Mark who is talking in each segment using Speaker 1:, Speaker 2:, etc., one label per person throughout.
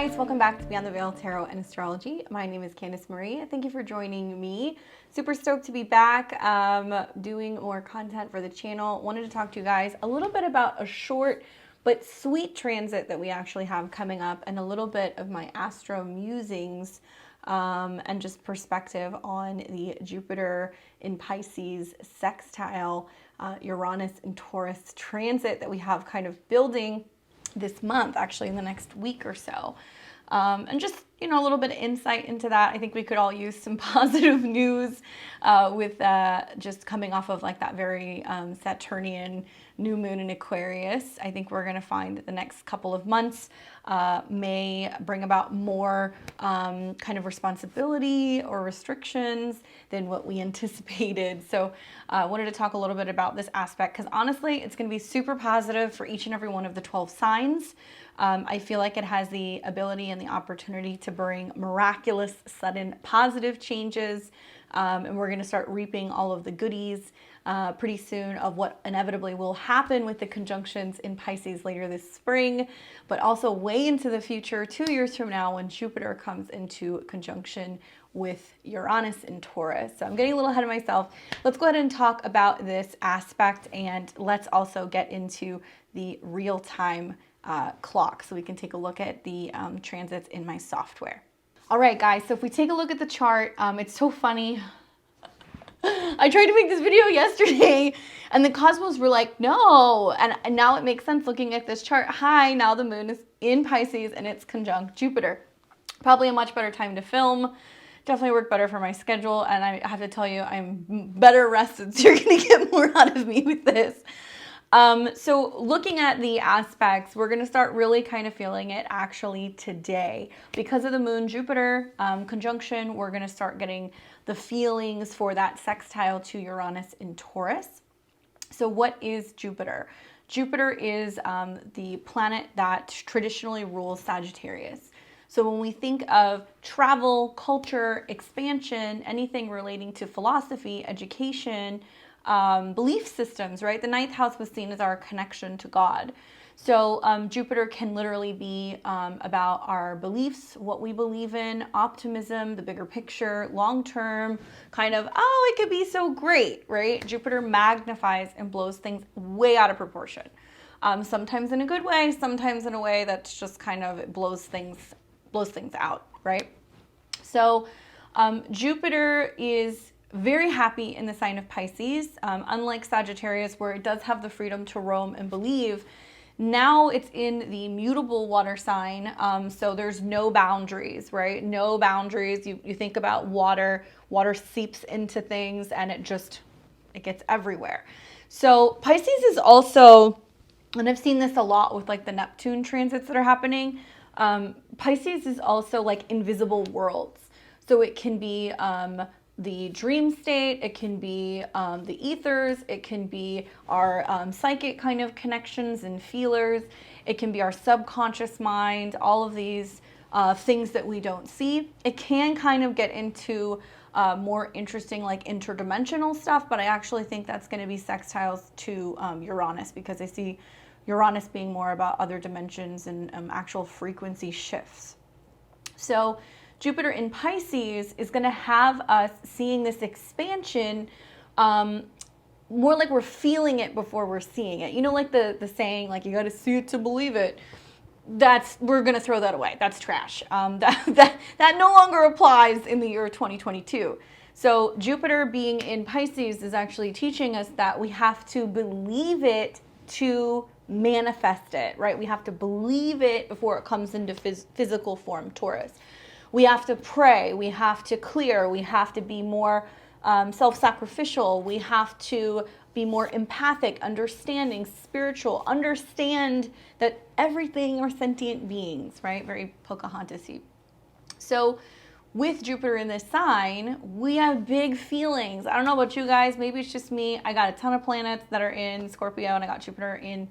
Speaker 1: guys, welcome back to Beyond the Veil Tarot and Astrology. My name is Candice Marie. Thank you for joining me. Super stoked to be back doing more content for the channel. Wanted to talk to you guys a little bit about a short but sweet transit that we actually have coming up, and a little bit of my astro musings and just perspective on the Jupiter in Pisces sextile Uranus and Taurus transit that we have kind of building this month, actually in the next week or so. And just, a little bit of insight into that. I think we could all use some positive news with just coming off of like that very Saturnian new moon in Aquarius. I think we're going to find that the next couple of months may bring about more kind of responsibility or restrictions than what we anticipated. So I wanted to talk a little bit about this aspect because honestly, it's going to be super positive for each and every one of the 12 signs. I feel like it has the ability and the opportunity to bring miraculous, sudden, positive changes. And we're going to start reaping all of the goodies pretty soon of what inevitably will happen with the conjunctions in Pisces later this spring, but also way into the future, 2 years from now, when Jupiter comes into conjunction with Uranus and Taurus. So I'm getting a little ahead of myself. Let's go ahead and talk about this aspect, and let's also get into the real-time clock so we can take a look at the transits in my software. All right, guys, so if we take a look at the chart, it's so funny. I tried to make this video yesterday and the cosmos were like, no. And now it makes sense looking at this chart. Hi, now the moon is in Pisces and it's conjunct Jupiter. Probably a much better time to film. Definitely worked better for my schedule. And I have to tell you, I'm better rested. So you're going to get more out of me with this. So looking at the aspects, we're going to start really kind of feeling it actually today. Because of the moon Jupiter conjunction, we're going to start getting the feelings for that sextile to Uranus in Taurus. So what is Jupiter? Jupiter is the planet that traditionally rules Sagittarius. So when we think of travel, culture, expansion, anything relating to philosophy, education, belief systems, right? The ninth house was seen as our connection to God. So Jupiter can literally be about our beliefs, what we believe in, optimism, the bigger picture, long-term, kind of, oh, it could be so great, right? Jupiter magnifies and blows things way out of proportion. Sometimes in a good way, sometimes in a way that's just kind of, it blows things out, right? So Jupiter is very happy in the sign of Pisces, unlike Sagittarius, where it does have the freedom to roam and believe. Now it's in the mutable water sign, so there's no boundaries, right? No boundaries. You think about water seeps into things and it gets everywhere. So Pisces is also, and I've seen this a lot with like the Neptune transits that are happening, Pisces is also like invisible worlds. So it can be the dream state, it can be the ethers, it can be our psychic kind of connections and feelers, it can be our subconscious mind, all of these things that we don't see. It can kind of get into more interesting like interdimensional stuff, but I actually think that's going to be sextiles to Uranus, because I see Uranus being more about other dimensions and actual frequency shifts. So Jupiter in Pisces is going to have us seeing this expansion more like we're feeling it before we're seeing it. You know, like the saying, like, you got to see it to believe it. We're going to throw that away. That's trash. That no longer applies in the year 2022. So Jupiter being in Pisces is actually teaching us that we have to believe it to manifest it, right? We have to believe it before it comes into physical form, Taurus. We have to pray, we have to clear, we have to be more self-sacrificial, we have to be more empathic, understanding, spiritual, understand that everything are sentient beings, right? Very Pocahontas-y. So with Jupiter in this sign, we have big feelings. I don't know about you guys, maybe it's just me. I got a ton of planets that are in Scorpio, and I got Jupiter in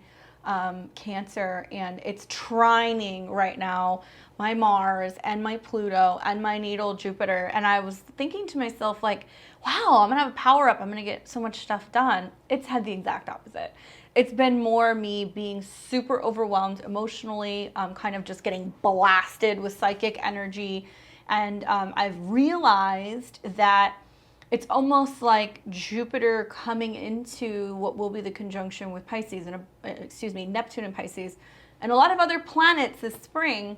Speaker 1: Cancer, and it's trining right now my Mars and my Pluto and my natal Jupiter. And I was thinking to myself, like, wow, I'm gonna have a power up, I'm gonna get so much stuff done. It's had the exact opposite. It's been more me being super overwhelmed emotionally, kind of just getting blasted with psychic energy. And I've realized that it's almost like Jupiter coming into what will be the conjunction with Pisces and Neptune and Pisces, and a lot of other planets this spring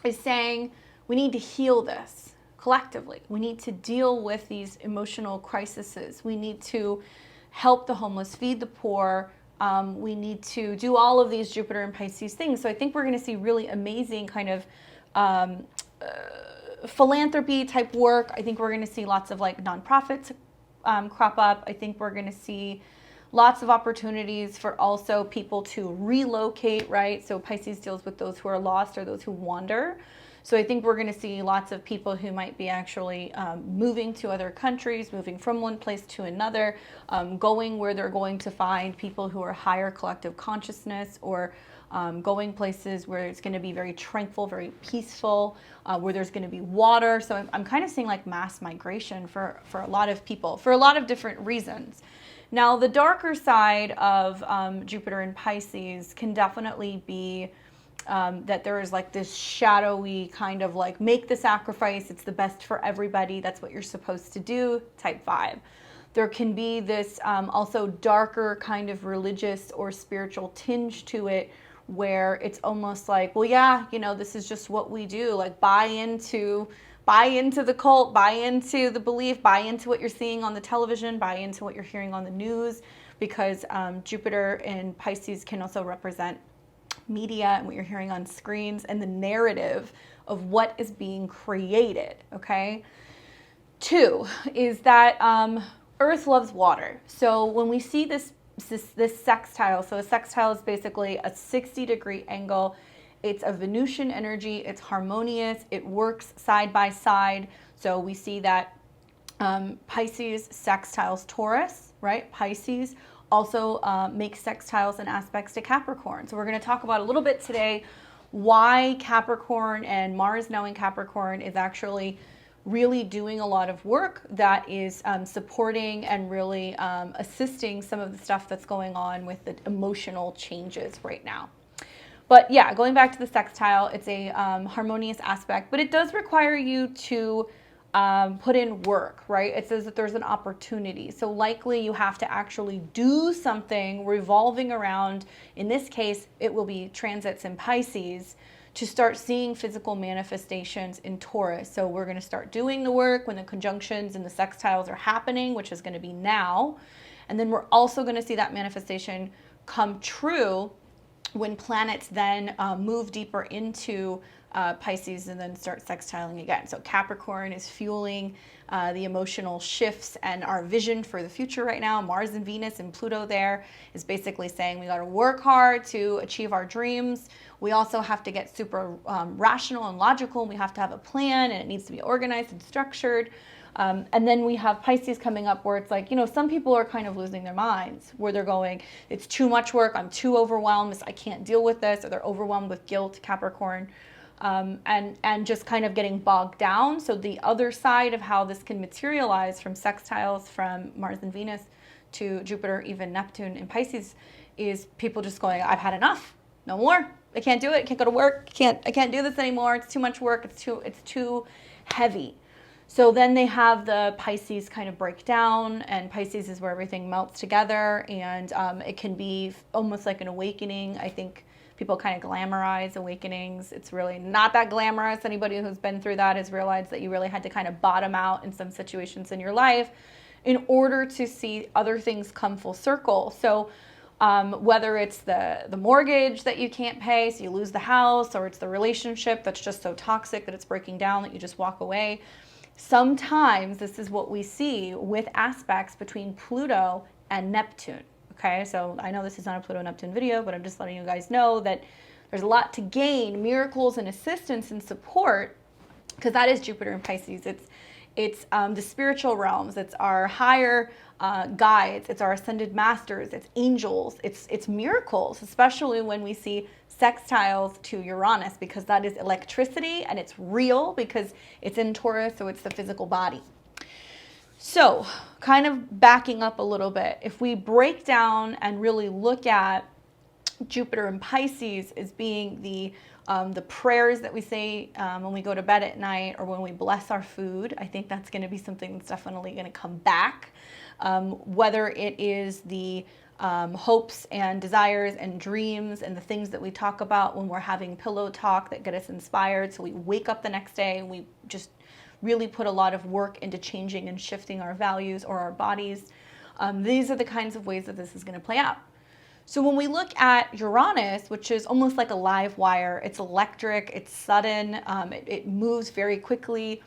Speaker 1: is saying we need to heal this collectively. We need to deal with these emotional crises. We need to help the homeless, feed the poor. We need to do all of these Jupiter and Pisces things. So I think we're going to see really amazing kind of philanthropy type work. I think we're going to see lots of like nonprofits crop up. I think we're going to see lots of opportunities for also people to relocate, right? So Pisces deals with those who are lost or those who wander. So I think we're going to see lots of people who might be actually moving to other countries, moving from one place to another, going where they're going to find people who are higher collective consciousness, or going places where it's going to be very tranquil, very peaceful, where there's going to be water. So I'm kind of seeing like mass migration for a lot of people for a lot of different reasons. Now, the darker side of Jupiter and Pisces can definitely be that there is like this shadowy kind of like make the sacrifice, it's the best for everybody, that's what you're supposed to do type vibe. There can be this also darker kind of religious or spiritual tinge to it, where it's almost like, well, yeah, you know, this is just what we do, like buy into the cult, buy into the belief, buy into what you're seeing on the television, buy into what you're hearing on the news, because Jupiter in Pisces can also represent media and what you're hearing on screens and the narrative of what is being created, okay? 2 is that Earth loves water. So when we see this sextile, so a sextile is basically a 60-degree angle. It's a Venusian energy. It's harmonious. It works side by side. So we see that Pisces sextiles Taurus, right? Pisces also makes sextiles and aspects to Capricorn. So we're going to talk about a little bit today why Capricorn and Mars now in Capricorn is actually really doing a lot of work that is supporting and really assisting some of the stuff that's going on with the emotional changes right now. But yeah, going back to the sextile, it's a harmonious aspect, but it does require you to put in work, right? It says that there's an opportunity. So likely you have to actually do something revolving around, in this case, it will be transits in Pisces, to start seeing physical manifestations in Taurus. So we're going to start doing the work when the conjunctions and the sextiles are happening, which is going to be now. And then we're also going to see that manifestation come true when planets then move deeper into Pisces and then start sextiling again. So Capricorn is fueling the emotional shifts and our vision for the future right now. Mars and Venus and Pluto there is basically saying we got to work hard to achieve our dreams. We also have to get super rational and logical. We have to have a plan, and it needs to be organized and structured. And then we have Pisces coming up, where it's like, you know, some people are kind of losing their minds, where they're going, it's too much work, I'm too overwhelmed, I can't deal with this, or they're overwhelmed with guilt, Capricorn, and just kind of getting bogged down. So the other side of how this can materialize from sextiles from Mars and Venus to Jupiter, even Neptune in Pisces, is people just going, I've had enough, no more, I can't do it, I can't go to work, I can't do this anymore, it's too much work, it's too heavy. So then they have the Pisces kind of break down, and Pisces is where everything melts together, and it can be almost like an awakening. I think people kind of glamorize awakenings. It's really not that glamorous. Anybody who's been through that has realized that you really had to kind of bottom out in some situations in your life in order to see other things come full circle. So whether it's the mortgage that you can't pay, so you lose the house, or it's the relationship that's just so toxic that it's breaking down that you just walk away. Sometimes this is what we see with aspects between Pluto and Neptune, okay? So I know this is not a Pluto-Neptune video, but I'm just letting you guys know that there's a lot to gain, miracles and assistance and support, because that is Jupiter in Pisces. It's the spiritual realms, it's our higher guides, it's our ascended masters, it's angels, it's miracles, especially when we see sextiles to Uranus, because that is electricity and it's real because it's in Taurus, so it's the physical body. So kind of backing up a little bit, if we break down and really look at Jupiter in Pisces as being the prayers that we say when we go to bed at night or when we bless our food, I think that's going to be something that's definitely going to come back. Whether it is the hopes and desires and dreams and the things that we talk about when we're having pillow talk that get us inspired, so we wake up the next day and we just really put a lot of work into changing and shifting our values or our bodies. These are the kinds of ways that this is going to play out. So when we look at Uranus, which is almost like a live wire, it's electric, it's sudden, it moves very quickly,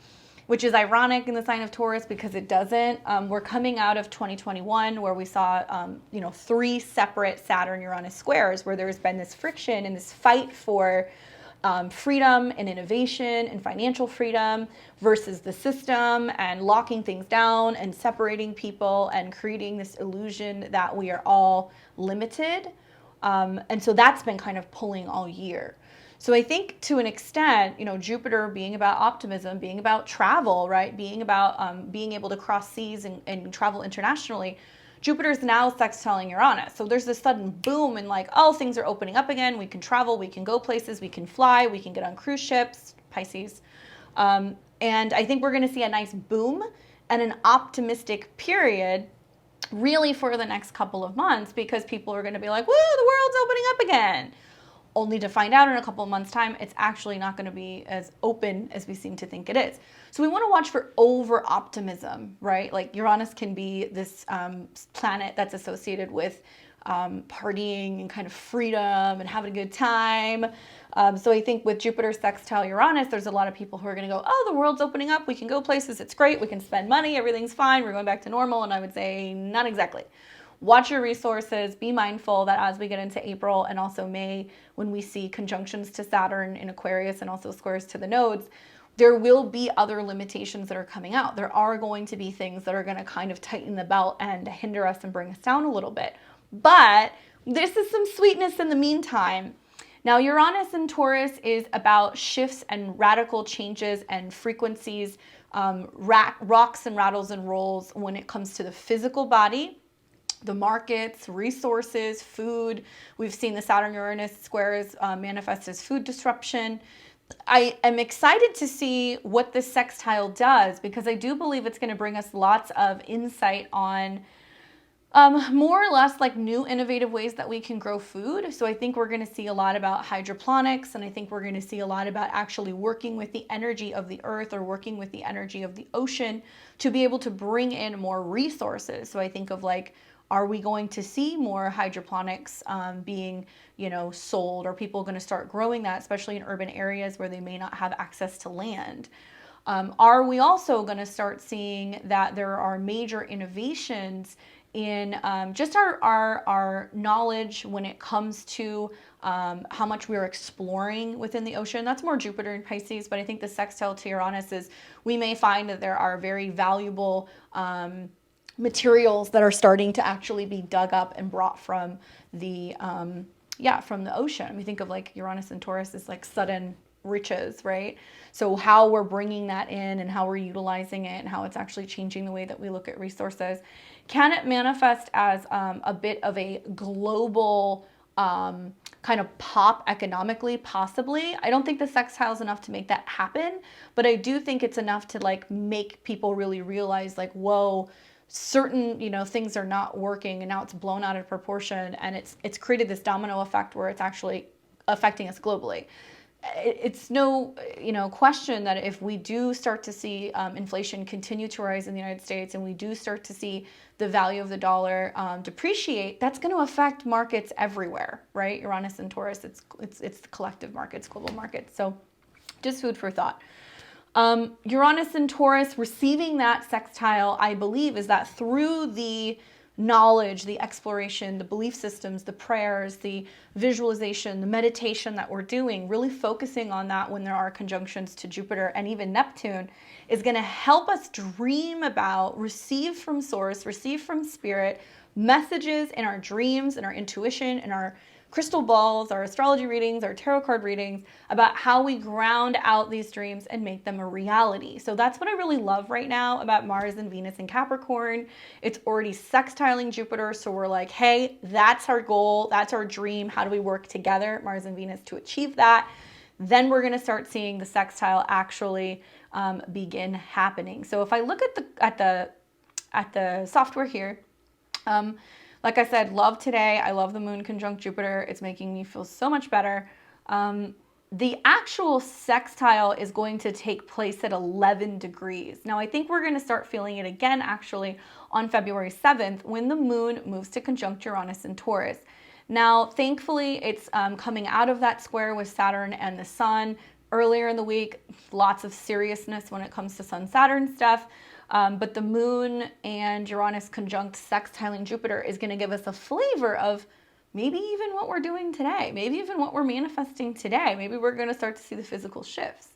Speaker 1: which is ironic in the sign of Taurus because it doesn't. We're coming out of 2021 where we saw 3 separate Saturn-Uranus squares where there's been this friction and this fight for freedom and innovation and financial freedom versus the system and locking things down and separating people and creating this illusion that we are all limited. And so that's been kind of pulling all year. So I think to an extent, Jupiter being about optimism, being about travel, right? Being about being able to cross seas and travel internationally. Jupiter is now sextiling Uranus. So there's this sudden boom and things are opening up again. We can travel, we can go places, we can fly, we can get on cruise ships, Pisces. And I think we're going to see a nice boom and an optimistic period really for the next couple of months because people are going to be like, woo, the world's opening up again. Only to find out in a couple of months' time, it's actually not going to be as open as we seem to think it is. So we want to watch for over-optimism, right? Like Uranus can be this planet that's associated with partying and kind of freedom and having a good time. So I think with Jupiter sextile Uranus, there's a lot of people who are going to go, oh, the world's opening up. We can go places. It's great. We can spend money. Everything's fine. We're going back to normal. And I would say not exactly. Watch your resources. Be mindful that as we get into April and also May, when we see conjunctions to Saturn in Aquarius and also squares to the nodes, there will be other limitations that are coming out. There are going to be things that are going to kind of tighten the belt and hinder us and bring us down a little bit. But this is some sweetness in the meantime. Now, Uranus and Taurus is about shifts and radical changes and frequencies, rocks and rattles and rolls when it comes to the physical body, the markets, resources, food. We've seen the Saturn-Uranus squares manifest as food disruption. I am excited to see what this sextile does because I do believe it's going to bring us lots of insight on more or less like new innovative ways that we can grow food. So I think we're going to see a lot about hydroponics, and I think we're going to see a lot about actually working with the energy of the earth or working with the energy of the ocean to be able to bring in more resources. So I think of are we going to see more hydroponics being, sold? Are people going to start growing that, especially in urban areas where they may not have access to land? Are we also going to start seeing that there are major innovations in just our knowledge when it comes to how much we're exploring within the ocean? That's more Jupiter and Pisces, but I think the sextile to Uranus is we may find that there are very valuable materials that are starting to actually be dug up and brought from the from the ocean. We think of Uranus and Taurus as sudden riches, right? So how we're bringing that in and how we're utilizing it and how it's actually changing the way that we look at resources. Can it manifest as a bit of a global kind of pop economically? Possibly. I don't think the sextile is enough to make that happen, but I do think it's enough to make people really realize whoa, certain things are not working and now it's blown out of proportion, and it's created this domino effect where it's actually affecting us globally. It's no question that if we do start to see inflation continue to rise in the United States and we do start to see the value of the dollar depreciate, that's going to affect markets everywhere, right? Uranus and Taurus, it's collective markets, global markets. So just food for thought. Uranus and Taurus receiving that sextile, I believe, is that through the knowledge, the exploration, the belief systems, the prayers, the visualization, the meditation that we're doing, really focusing on that when there are conjunctions to Jupiter and even Neptune, is going to help us dream about, receive from source, receive from spirit, messages in our dreams, in our intuition, in our crystal balls, our astrology readings, our tarot card readings, about how we ground out these dreams and make them a reality. So that's what I really love right now about Mars and Venus in Capricorn. It's already sextiling Jupiter. So we're like, hey, that's our goal. That's our dream. How do we work together, Mars and Venus, to achieve that? Then we're going to start seeing the sextile actually begin happening. So if I look at the software here, like I said, love today. I love the moon conjunct Jupiter. It's making me feel so much better. The actual sextile is going to take place at 11 degrees. Now, I think we're going to start feeling it again, actually, on February 7th, when the moon moves to conjunct Uranus and Taurus. Now, thankfully, it's coming out of that square with Saturn and the sun. Earlier in the week, lots of seriousness when it comes to Sun-Saturn stuff. But the moon and Uranus conjunct sextiling Jupiter is going to give us a flavor of maybe even what we're doing today, maybe even what we're manifesting today. Maybe we're going to start to see the physical shifts.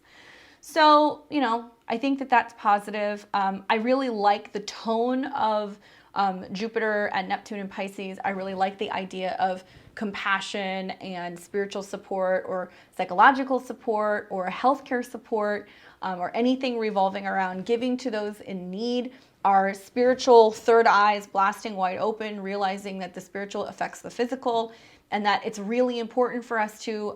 Speaker 1: So, you know, I think that that's positive. I really like the tone of Jupiter and Neptune and Pisces. I really like the idea of compassion and spiritual support or psychological support or healthcare support or anything revolving around giving to those in need. Our spiritual third eyes blasting wide open, realizing that the spiritual affects the physical, and that it's really important for us to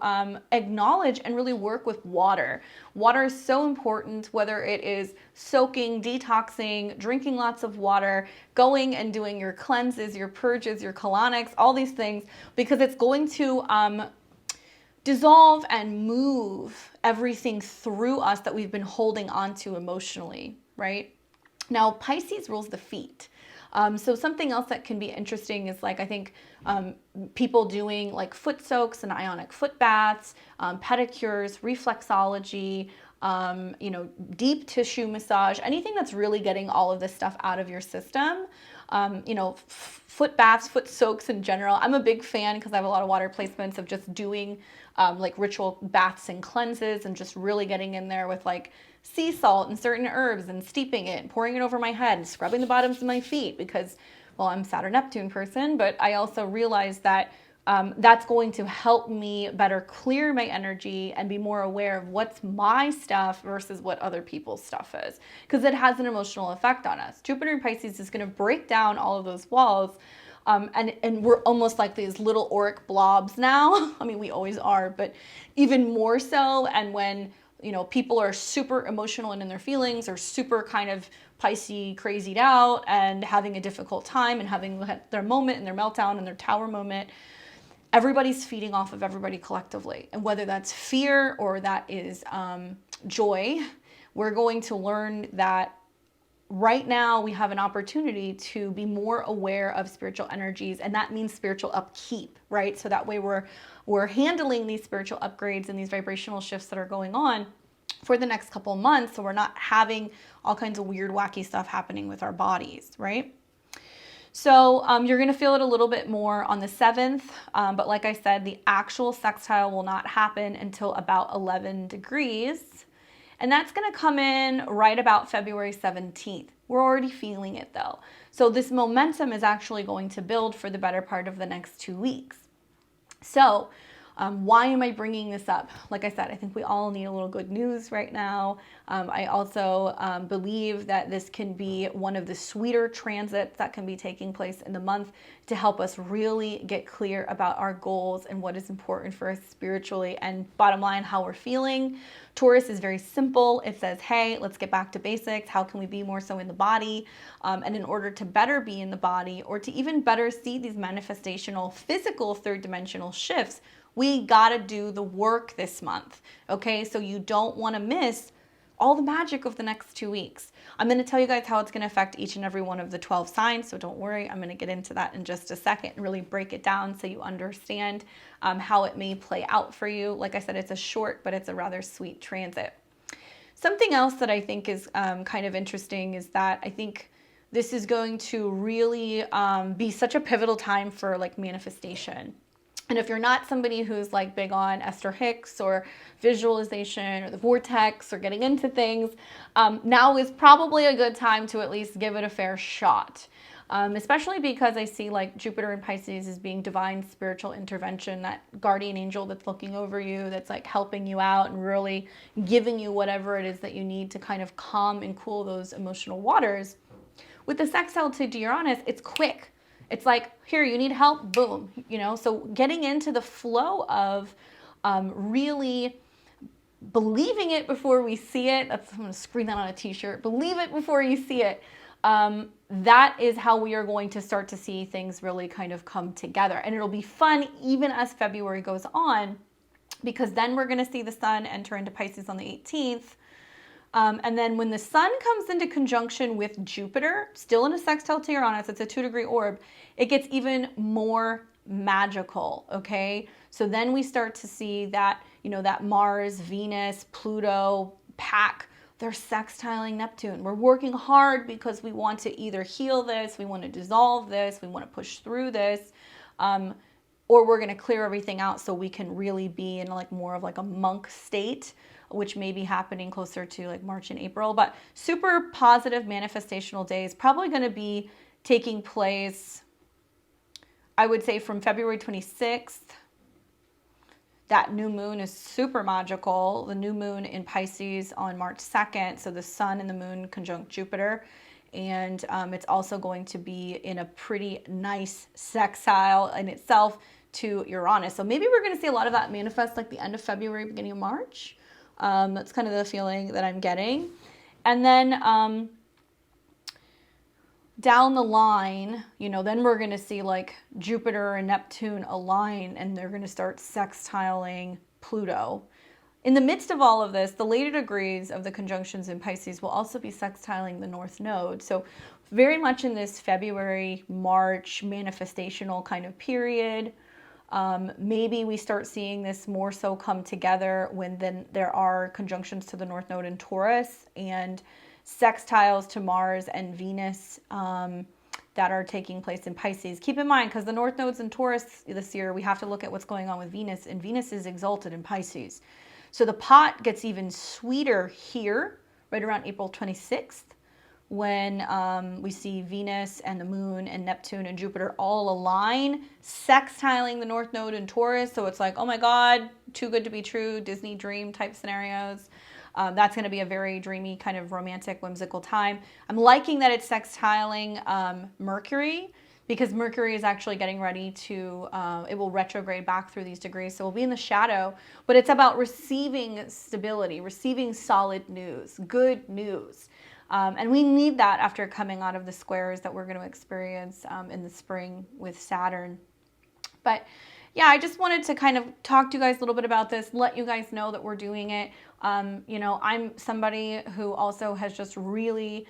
Speaker 1: acknowledge and really work with water. Water is so important, whether it is soaking, detoxing, drinking lots of water, going and doing your cleanses, your purges, your colonics, all these things, because it's going to dissolve and move everything through us that we've been holding on to emotionally, right? Now, Pisces rules the feet. So something else that can be interesting is, like, I think people doing like foot soaks and ionic foot baths, pedicures, reflexology, you know, deep tissue massage, anything that's really getting all of this stuff out of your system. You know, foot baths, foot soaks in general. I'm a big fan because I have a lot of water placements of just doing like ritual baths and cleanses and just really getting in there with like sea salt and certain herbs and steeping it and pouring it over my head and scrubbing the bottoms of my feet because, well, I'm Saturn Neptune person, but I also realize that that's going to help me better clear my energy and be more aware of what's my stuff versus what other people's stuff is, because it has an emotional effect on us. Jupiter in Pisces is going to break down all of those walls, and we're almost like these little auric blobs now. I mean, we always are, but even more so. And when, you know, people are super emotional and in their feelings, or super kind of Pisces crazied out and having a difficult time and having their moment and their meltdown and their tower moment, everybody's feeding off of everybody collectively. And whether that's fear or that is joy, we're going to learn that right now we have an opportunity to be more aware of spiritual energies, and that means spiritual upkeep, right? So that way we're handling these spiritual upgrades and these vibrational shifts that are going on for the next couple of months, so we're not having all kinds of weird, wacky stuff happening with our bodies, right? So you're going to feel it a little bit more on the 7th, but like I said, the actual sextile will not happen until about 11 degrees. And that's going to come in right about February 17th. We're already feeling it though. So this momentum is actually going to build for the better part of the next 2 weeks. So why am I bringing this up? Like I said, I think we all need a little good news right now. I also believe that this can be one of the sweeter transits that can be taking place in the month to help us really get clear about our goals and what is important for us spiritually, and bottom line, how we're feeling. Taurus is very simple. It says, hey, let's get back to basics. How can we be more so in the body? And in order to better be in the body, or to even better see these manifestational, physical, third dimensional shifts, we gotta do the work this month, okay? So you don't wanna miss all the magic of the next 2 weeks. I'm gonna tell you guys how it's gonna affect each and every one of the 12 signs, so don't worry, I'm gonna get into that in just a second and really break it down so you understand how it may play out for you. Like I said, it's a short, but it's a rather sweet transit. Something else that I think is kind of interesting is that I think this is going to really be such a pivotal time for like manifestation. And if you're not somebody who's like big on Esther Hicks or visualization or the vortex or getting into things, now is probably a good time to at least give it a fair shot. Especially because I see like Jupiter in Pisces as being divine spiritual intervention, that guardian angel that's looking over you, that's like helping you out and really giving you whatever it is that you need to kind of calm and cool those emotional waters. With the sextile to Uranus, it's quick. It's like, here, you need help, boom, you know? So getting into the flow of really believing it before we see it. I'm going to screen that on a t-shirt. Believe it before you see it. That is how we are going to start to see things really kind of come together. And it'll be fun even as February goes on, because then we're going to see the sun enter into Pisces on the 18th. And then when the sun comes into conjunction with Jupiter, still in a sextile to Uranus, it's a 2-degree orb, it gets even more magical, okay? So then we start to see that, you know, that Mars, Venus, Pluto pack, they're sextiling Neptune. We're working hard because we want to either heal this, we want to dissolve this, we want to push through this, or we're going to clear everything out so we can really be in like more of like a monk state, which may be happening closer to like March and April. But super positive manifestational days, probably going to be taking place, I would say, from February 26th. That new moon is super magical. The new moon in Pisces on March 2nd. So the sun and the moon conjunct Jupiter. And it's also going to be in a pretty nice sextile in itself to Uranus. So maybe we're going to see a lot of that manifest like the end of February, beginning of March. That's kind of the feeling that I'm getting. And then down the line, you know, then we're going to see like Jupiter and Neptune align, and they're going to start sextiling Pluto. In the midst of all of this, the later degrees of the conjunctions in Pisces will also be sextiling the North Node. So very much in this February, March manifestational kind of period. Maybe we start seeing this more so come together when then there are conjunctions to the North Node in Taurus and sextiles to Mars and Venus that are taking place in Pisces. Keep in mind, because the North Node's in Taurus this year, we have to look at what's going on with Venus, and Venus is exalted in Pisces. So the pot gets even sweeter here, right around April 26th, when we see Venus and the moon and Neptune and Jupiter all align, sextiling the North Node in Taurus. So it's like, oh my God, too good to be true, Disney dream type scenarios. That's going to be a very dreamy, kind of romantic, whimsical time. I'm liking that it's sextiling Mercury, because Mercury is actually getting ready to, it will retrograde back through these degrees. So we'll be in the shadow, but it's about receiving stability, receiving solid news, good news. And we need that after coming out of the squares that we're going to experience in the spring with Saturn. But yeah, I just wanted to kind of talk to you guys a little bit about this, let you guys know that we're doing it. You know, I'm somebody who also has just really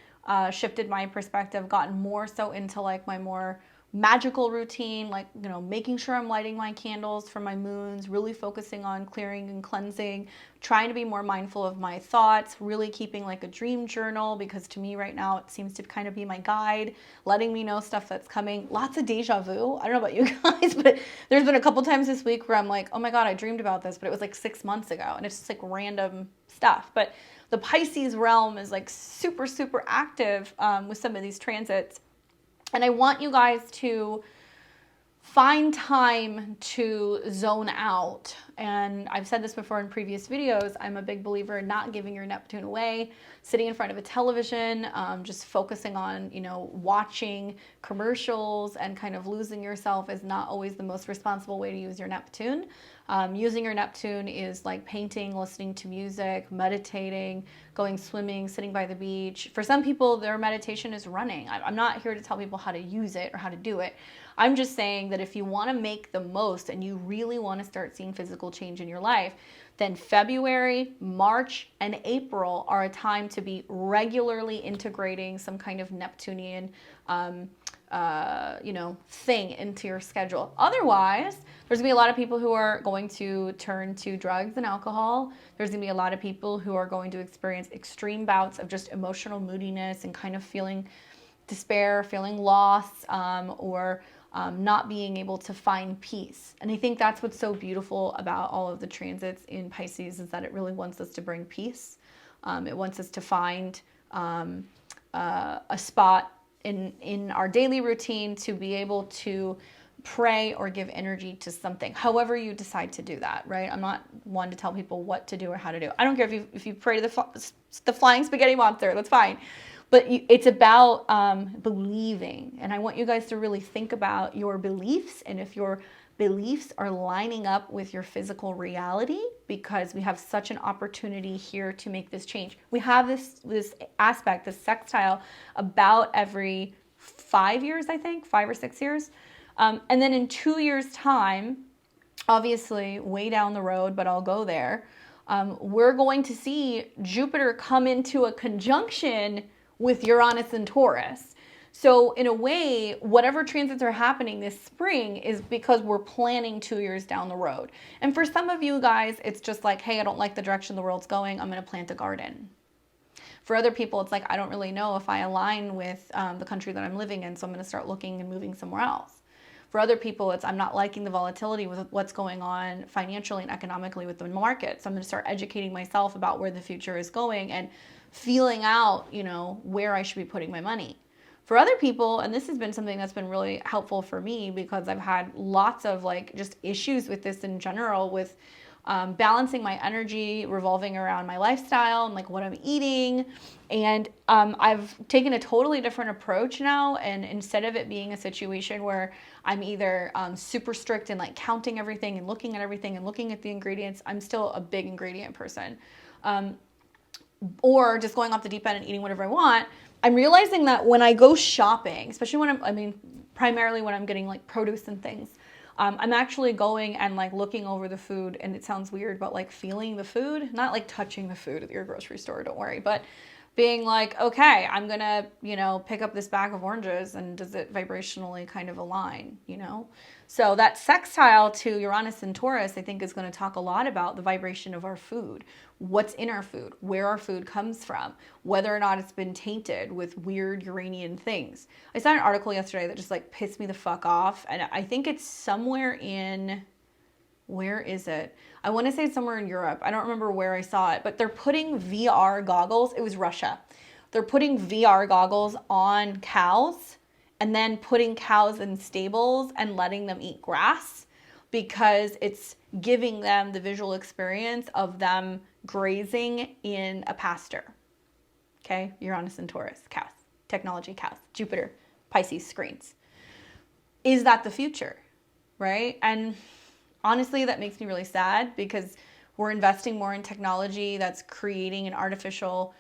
Speaker 1: shifted my perspective, gotten more so into like my more magical routine, like, you know, making sure I'm lighting my candles for my moons, really focusing on clearing and cleansing, trying to be more mindful of my thoughts, really keeping like a dream journal, because to me right now it seems to kind of be my guide, letting me know stuff that's coming. Lots of deja vu. I don't know about you guys, but there's been a couple times this week where I'm like, oh my God, I dreamed about this, but it was like 6 months ago, and it's just like random stuff. But the Pisces realm is like super, super active with some of these transits. And I want you guys to find time to zone out. And I've said this before in previous videos, I'm a big believer in not giving your Neptune away, sitting in front of a television, just focusing on, you know, watching commercials and kind of losing yourself is not always the most responsible way to use your Neptune. Using your Neptune is like painting, listening to music, meditating, going swimming, sitting by the beach. For some people, their meditation is running. I'm not here to tell people how to use it or how to do it. I'm just saying that if you want to make the most and you really want to start seeing physical change in your life, then February, March, and April are a time to be regularly integrating some kind of Neptunian you know, thing into your schedule. Otherwise, there's gonna be a lot of people who are going to turn to drugs and alcohol. There's gonna be a lot of people who are going to experience extreme bouts of just emotional moodiness and kind of feeling despair, feeling lost, or not being able to find peace. And I think that's what's so beautiful about all of the transits in Pisces, is that it really wants us to bring peace. It wants us to find a spot in our daily routine to be able to pray or give energy to something, however you decide to do that, right? I'm not one to tell people what to do or how to do. I don't care if you pray to the flying spaghetti monster, that's fine. But it's about believing. And I want you guys to really think about your beliefs and if your beliefs are lining up with your physical reality, because we have such an opportunity here to make this change. We have this aspect, this sextile, about every 5 years, I think, 5 or 6 years. And then in 2 years' time, obviously way down the road, but I'll go there, we're going to see Jupiter come into a conjunction with Uranus and Taurus. So in a way, whatever transits are happening this spring is because we're planning 2 years down the road. And for some of you guys, it's just like, hey, I don't like the direction the world's going, I'm going to plant a garden. For other people, it's like, I don't really know if I align with the country that I'm living in, so I'm going to start looking and moving somewhere else. For other people, it's I'm not liking the volatility with what's going on financially and economically with the market, so I'm going to start educating myself about where the future is going and feeling out, where I should be putting my money. For other people, and this has been something that's been really helpful for me because I've had lots of just issues with this in general, with balancing my energy revolving around my lifestyle and what I'm eating. And I've taken a totally different approach now. And instead of it being a situation where I'm either super strict and counting everything and looking at everything and looking at the ingredients, I'm still a big ingredient person. Or just going off the deep end and eating whatever I want. I'm realizing that when I go shopping, especially when primarily when I'm getting produce and things, I'm actually going and looking over the food, and it sounds weird, but feeling the food, not touching the food at your grocery store, don't worry, but being okay, I'm gonna, pick up this bag of oranges, and does it vibrationally kind of align, So that sextile to Uranus and Taurus, I think, is going to talk a lot about the vibration of our food, what's in our food, where our food comes from, whether or not it's been tainted with weird Uranian things. I saw an article yesterday that just pissed me the fuck off, and I think it's somewhere in, where is it? I want to say it's somewhere in Europe. I don't remember where I saw it, but they're putting VR goggles. It was Russia. They're putting VR goggles on cows and then putting cows in stables and letting them eat grass because it's giving them the visual experience of them grazing in a pasture. Okay, Uranus and Taurus, cows, technology cows, Jupiter, Pisces screens. Is that the future, right? And honestly, that makes me really sad because we're investing more in technology that's creating an artificial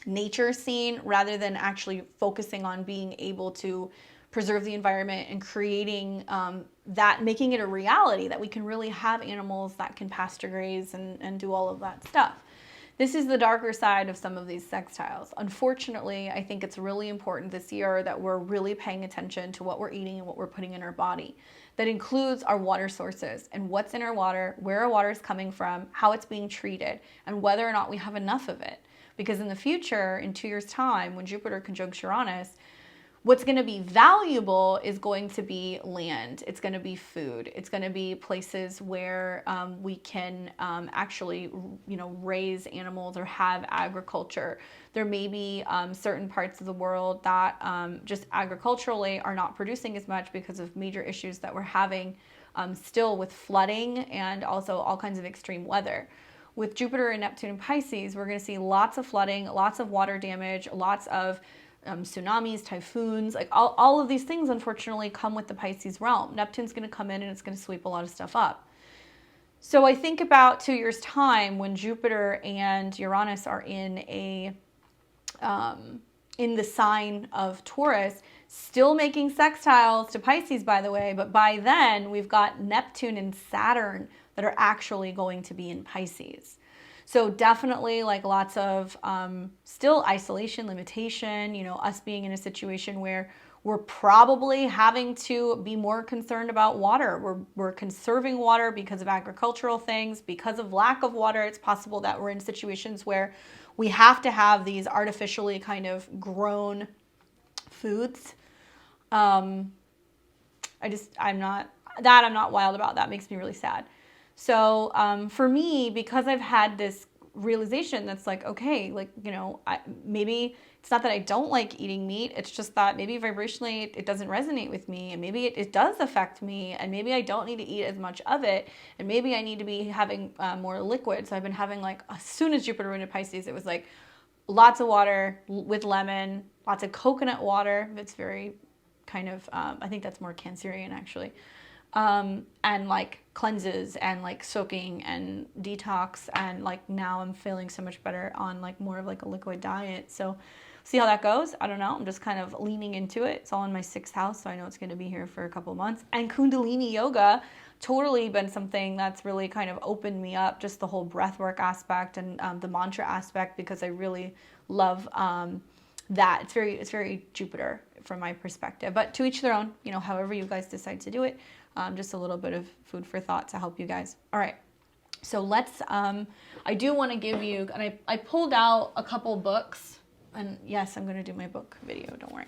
Speaker 1: nature scene rather than actually focusing on being able to preserve the environment and creating that, making it a reality that we can really have animals that can pasture graze and do all of that stuff. This is the darker side of some of these sextiles. Unfortunately, I think it's really important this year that we're really paying attention to what we're eating and what we're putting in our body. That includes our water sources and what's in our water, where our water is coming from, how it's being treated, and whether or not we have enough of it. Because in the future, in 2 years' time, when Jupiter conjuncts Uranus, what's going to be valuable is going to be land. It's going to be food. It's going to be places where we can actually, raise animals or have agriculture. There may be certain parts of the world that just agriculturally are not producing as much because of major issues that we're having still with flooding and also all kinds of extreme weather. With Jupiter and Neptune and Pisces, we're going to see lots of flooding, lots of water damage, lots of tsunamis, typhoons, all of these things, unfortunately, come with the Pisces realm. Neptune's going to come in and it's going to sweep a lot of stuff up. So I think about 2 years' time when Jupiter and Uranus are in the sign of Taurus, still making sextiles to Pisces, by the way, but by then we've got Neptune and Saturn that are actually going to be in Pisces. So definitely lots of still isolation, limitation, us being in a situation where we're probably having to be more concerned about water. We're conserving water because of agricultural things. Because of lack of water, it's possible that we're in situations where we have to have these artificially kind of grown foods. I'm not wild about. That makes me really sad. So for me, because I've had this realization that's like, okay, like, you know, maybe it's not that I don't like eating meat. It's just that maybe vibrationally it doesn't resonate with me, and maybe it does affect me, and maybe I don't need to eat as much of it, and maybe I need to be having more liquid. So I've been having, like, as soon as Jupiter went into Pisces, it was like lots of water with lemon, lots of coconut water. It's very kind of, I think that's more Cancerian actually. And like cleanses and like soaking and detox, and like now I'm feeling so much better on like more of like a liquid diet. So see how that goes. I don't know. I'm just kind of leaning into it. It's all in my 6th house, so I know it's going to be here for a couple of months. And Kundalini yoga, totally been something that's really kind of opened me up, just the whole breathwork aspect and the mantra aspect, because I really love that. It's very Jupiter from my perspective, but to each their own, you know, however you guys decide to do it. Just a little bit of food for thought to help you guys. All right. So let's, I do want to give you, and I pulled out a couple books, and yes, I'm going to do my book video. Don't worry.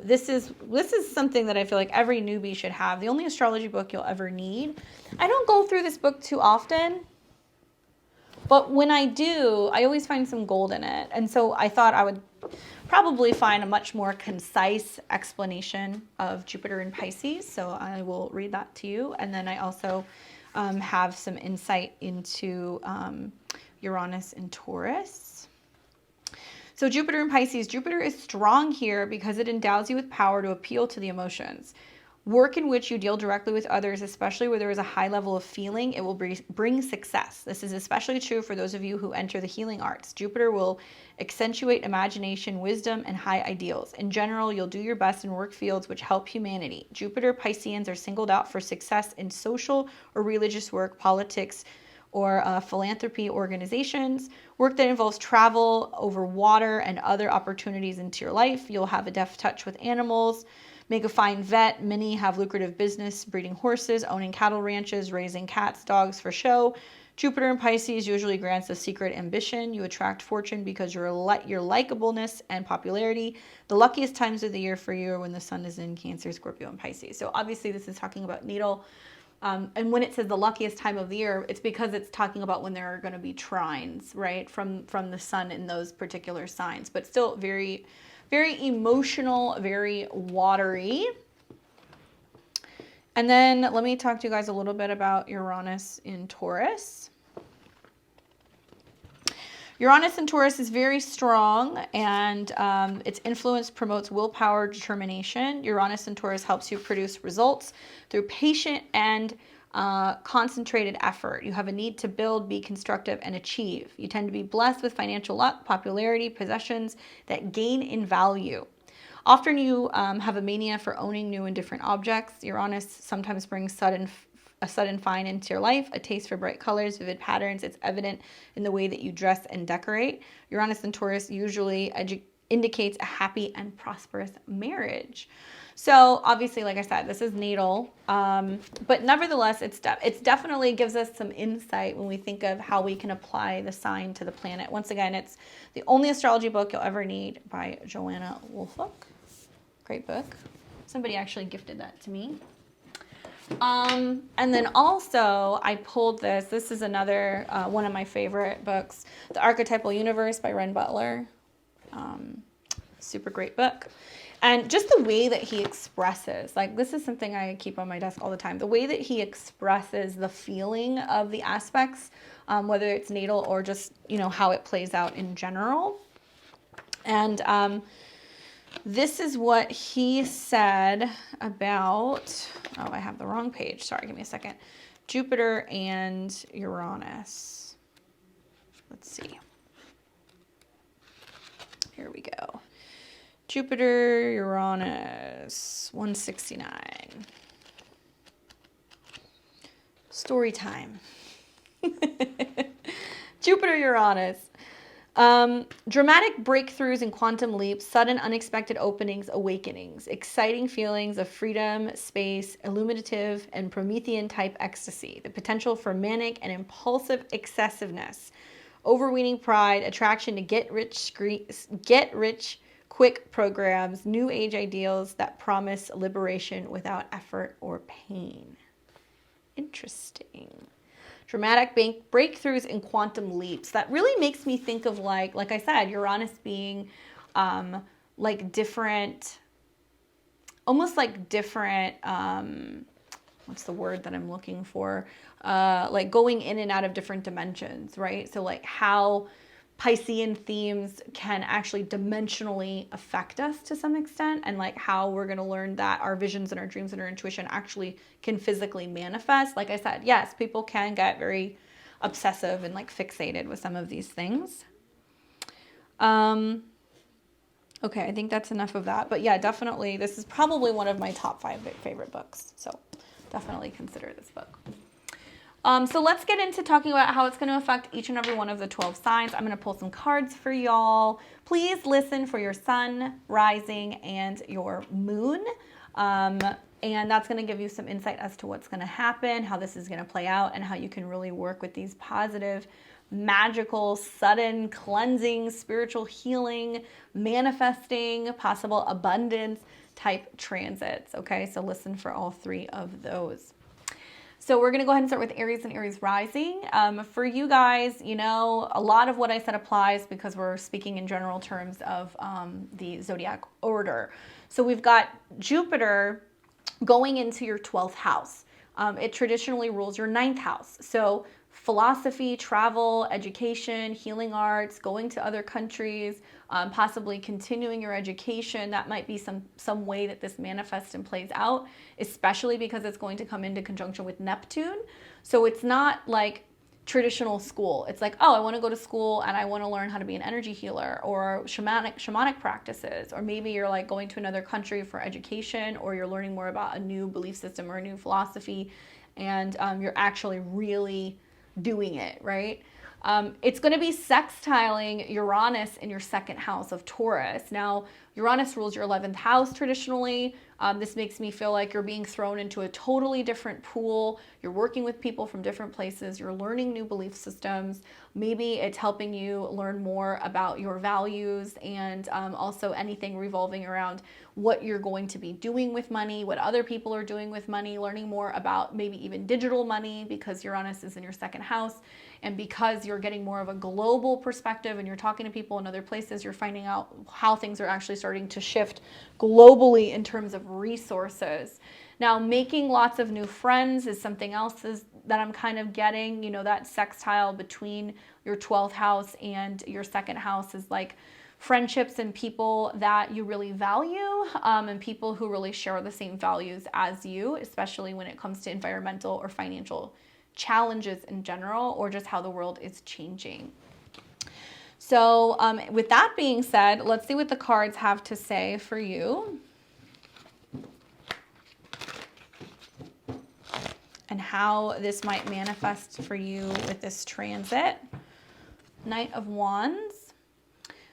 Speaker 1: This is something that I feel like every newbie should have. The only astrology book you'll ever need. I don't go through this book too often, but when I do, I always find some gold in it. And so I thought I would probably find a much more concise explanation of Jupiter in Pisces. So I will read that to you. And then I also have some insight into Uranus and Taurus. So Jupiter in Pisces, Jupiter is strong here because it endows you with power to appeal to the emotions. Work in which you deal directly with others, especially where there is a high level of feeling, it will bring success. This is especially true for those of you who enter the healing arts. Jupiter will accentuate imagination, wisdom, and high ideals. In general, you'll do your best in work fields which help humanity. Jupiter Pisceans are singled out for success in social or religious work, politics, or philanthropy organizations, work that involves travel over water and other opportunities into your life. You'll have a deft touch with animals, make a fine vet. Many have lucrative business, breeding horses, owning cattle ranches, raising cats, dogs for show. Jupiter in Pisces usually grants a secret ambition. You attract fortune because your likableness and popularity. The luckiest times of the year for you are when the sun is in Cancer, Scorpio, and Pisces. So obviously this is talking about natal. And when it says the luckiest time of the year, it's because it's talking about when there are going to be trines, right, from the sun in those particular signs. But still very, very emotional, very watery. And then let me talk to you guys a little bit about Uranus in Taurus. Uranus in Taurus is very strong, and its influence promotes willpower, determination. Uranus in Taurus helps you produce results through patient and concentrated effort. You have a need to build, be constructive, and achieve. You tend to be blessed with financial luck, popularity, possessions that gain in value. Often you have a mania for owning new and different objects. Uranus sometimes brings a sudden find into your life, a taste for bright colors, vivid patterns. It's evident in the way that you dress and decorate. Uranus in Taurus usually indicates a happy and prosperous marriage. So obviously, like I said, this is natal, but nevertheless, it's definitely gives us some insight when we think of how we can apply the sign to the planet. Once again, it's the only astrology book you'll ever need by Joanna Wolfhook. Great book. Somebody actually gifted that to me. And then also I pulled this. This is another one of my favorite books, The Archetypal Universe by Butler. Super great book. And just the way that he expresses, like this is something I keep on my desk all the time, the way that he expresses the feeling of the aspects, whether it's natal or just, you know, how it plays out in general. And this is what he said about, oh, I have the wrong page. Sorry, give me a second. Jupiter and Uranus. Let's see. Here we go. Jupiter, Uranus, 169. Story time. Jupiter, Uranus. Dramatic breakthroughs and quantum leaps, sudden unexpected openings, awakenings, exciting feelings of freedom, space, illuminative, and Promethean type ecstasy, the potential for manic and impulsive excessiveness, overweening pride, attraction to get rich quick programs, new age ideals that promise liberation without effort or pain. Interesting. dramatic breakthroughs and quantum leaps. That really makes me think of like I said, Uranus being like different, almost like different, what's the word that I'm looking for? Like going in and out of different dimensions, right? So like how Piscean themes can actually dimensionally affect us to some extent, and like how we're going to learn that our visions and our dreams and our intuition actually can physically manifest. Like I said, yes, people can get very obsessive and like fixated with some of these things. Okay, I think that's enough of that. But yeah, definitely, this is probably one of my top 5 favorite books. So definitely consider this book. So let's get into talking about how it's going to affect each and every one of the 12 signs. I'm going to pull some cards for y'all. Please listen for your sun, rising, and your moon. And that's going to give you some insight as to what's going to happen, how this is going to play out, and how you can really work with these positive, magical, sudden, cleansing, spiritual healing, manifesting, possible abundance type transits. Okay, so listen for all 3 of those. So we're going to go ahead and start with Aries and Aries rising. For you guys, you know, a lot of what I said applies because we're speaking in general terms of the zodiac order. So we've got Jupiter going into your 12th house. It traditionally rules your 9th house. So philosophy, travel, education, healing arts, going to other countries, possibly continuing your education. That might be some way that this manifests and plays out, especially because it's going to come into conjunction with Neptune. So it's not like traditional school. It's like, oh, I want to go to school and I want to learn how to be an energy healer, or shamanic practices, or maybe you're like going to another country for education, or you're learning more about a new belief system or a new philosophy, and you're actually really doing it, right? It's going to be sextiling Uranus in your 2nd house of Taurus. Now, Uranus rules your 11th house traditionally. This makes me feel like you're being thrown into a totally different pool. You're working with people from different places. You're learning new belief systems. Maybe it's helping you learn more about your values, and also anything revolving around what you're going to be doing with money, what other people are doing with money, learning more about maybe even digital money, because Uranus is in your 2nd house. And because you're getting more of a global perspective and you're talking to people in other places, you're finding out how things are actually starting to shift globally in terms of resources. Now, making lots of new friends is something else that I'm kind of getting. You know, that sextile between your 12th house and your 2nd house is like friendships and people that you really value, and people who really share the same values as you, especially when it comes to environmental or financial challenges in general, or just how the world is changing. So with that being said, let's see what the cards have to say for you and how this might manifest for you with this transit. Knight of Wands.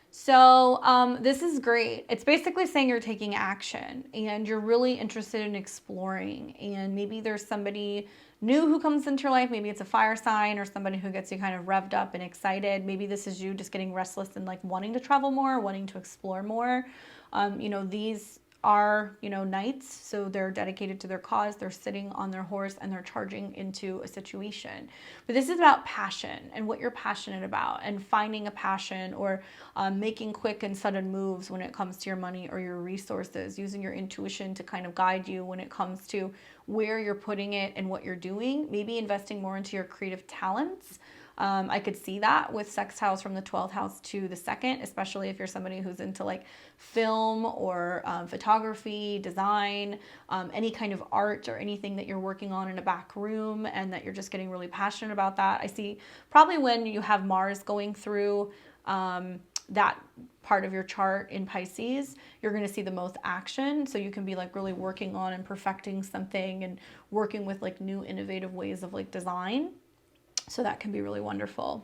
Speaker 1: So this is great. It's basically saying you're taking action and you're really interested in exploring, and maybe there's somebody new who comes into your life. Maybe it's a fire sign or somebody who gets you kind of revved up and excited. Maybe this is you just getting restless and like wanting to travel more, wanting to explore more. You know, these are, you know, knights, so they're dedicated to their cause. They're sitting on their horse and they're charging into a situation. But this is about passion and what you're passionate about, and finding a passion, or making quick and sudden moves when it comes to your money or your resources, using your intuition to kind of guide you when it comes to where you're putting it and what you're doing. Maybe investing more into your creative talents. I could see that with sextiles from the 12th house to the 2nd, especially if you're somebody who's into like film or photography, design, any kind of art or anything that you're working on in a back room, and that you're just getting really passionate about that. I see probably when you have Mars going through that part of your chart in Pisces, you're going to see the most action. So you can be like really working on and perfecting something and working with like new innovative ways of like design. So that can be really wonderful.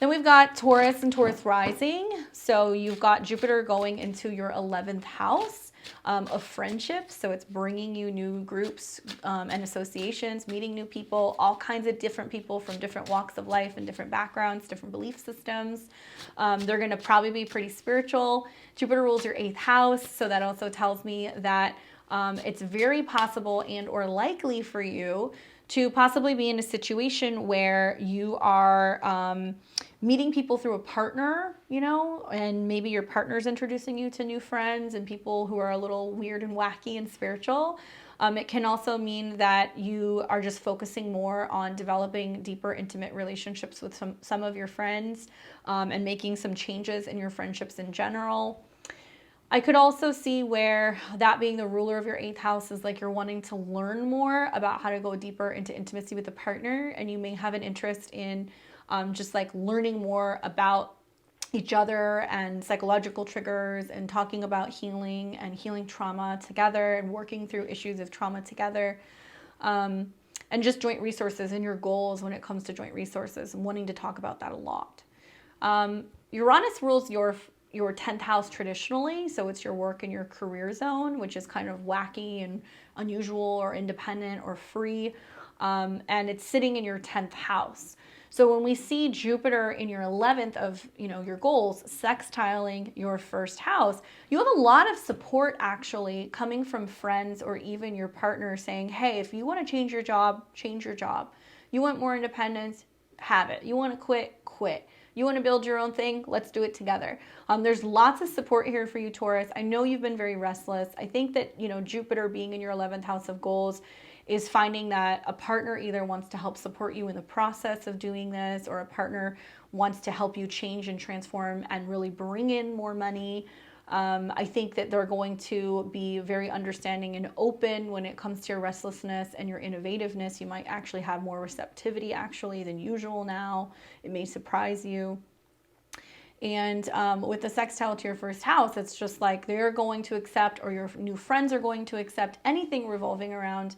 Speaker 1: Then we've got Taurus and Taurus rising. So you've got Jupiter going into your 11th house of friendships. So it's bringing you new groups and associations, meeting new people, all kinds of different people from different walks of life and different backgrounds, different belief systems. They're going to probably be pretty spiritual. Jupiter rules your 8th house. So that also tells me that it's very possible and or likely for you to possibly be in a situation where you are meeting people through a partner, you know, and maybe your partner's introducing you to new friends and people who are a little weird and wacky and spiritual. It can also mean that you are just focusing more on developing deeper, intimate relationships with some of your friends, and making some changes in your friendships in general. I could also see where that being the ruler of your 8th house is like you're wanting to learn more about how to go deeper into intimacy with a partner, and you may have an interest in just like learning more about each other and psychological triggers and talking about healing and healing trauma together and working through issues of trauma together, and just joint resources and your goals when it comes to joint resources and wanting to talk about that a lot. Uranus rules your 10th house traditionally, so it's your work and your career zone, which is kind of wacky and unusual or independent or free, and it's sitting in your 10th house. So when we see Jupiter in your 11th of, you know, your goals, sextiling your 1st house, you have a lot of support actually coming from friends or even your partner saying, hey, if you want to change your job, change your job. You want more independence, have it. You want to quit, quit. You want to build your own thing, let's do it together. There's lots of support here for you, Taurus. I know you've been very restless. I think that, you know, Jupiter being in your 11th house of goals is finding that a partner either wants to help support you in the process of doing this, or a partner wants to help you change and transform and really bring in more money. I think that they're going to be very understanding and open when it comes to your restlessness and your innovativeness. You might actually have more receptivity actually than usual now. It may surprise you. And with the sextile to your 1st house, it's just like they're going to accept, or your new friends are going to accept, anything revolving around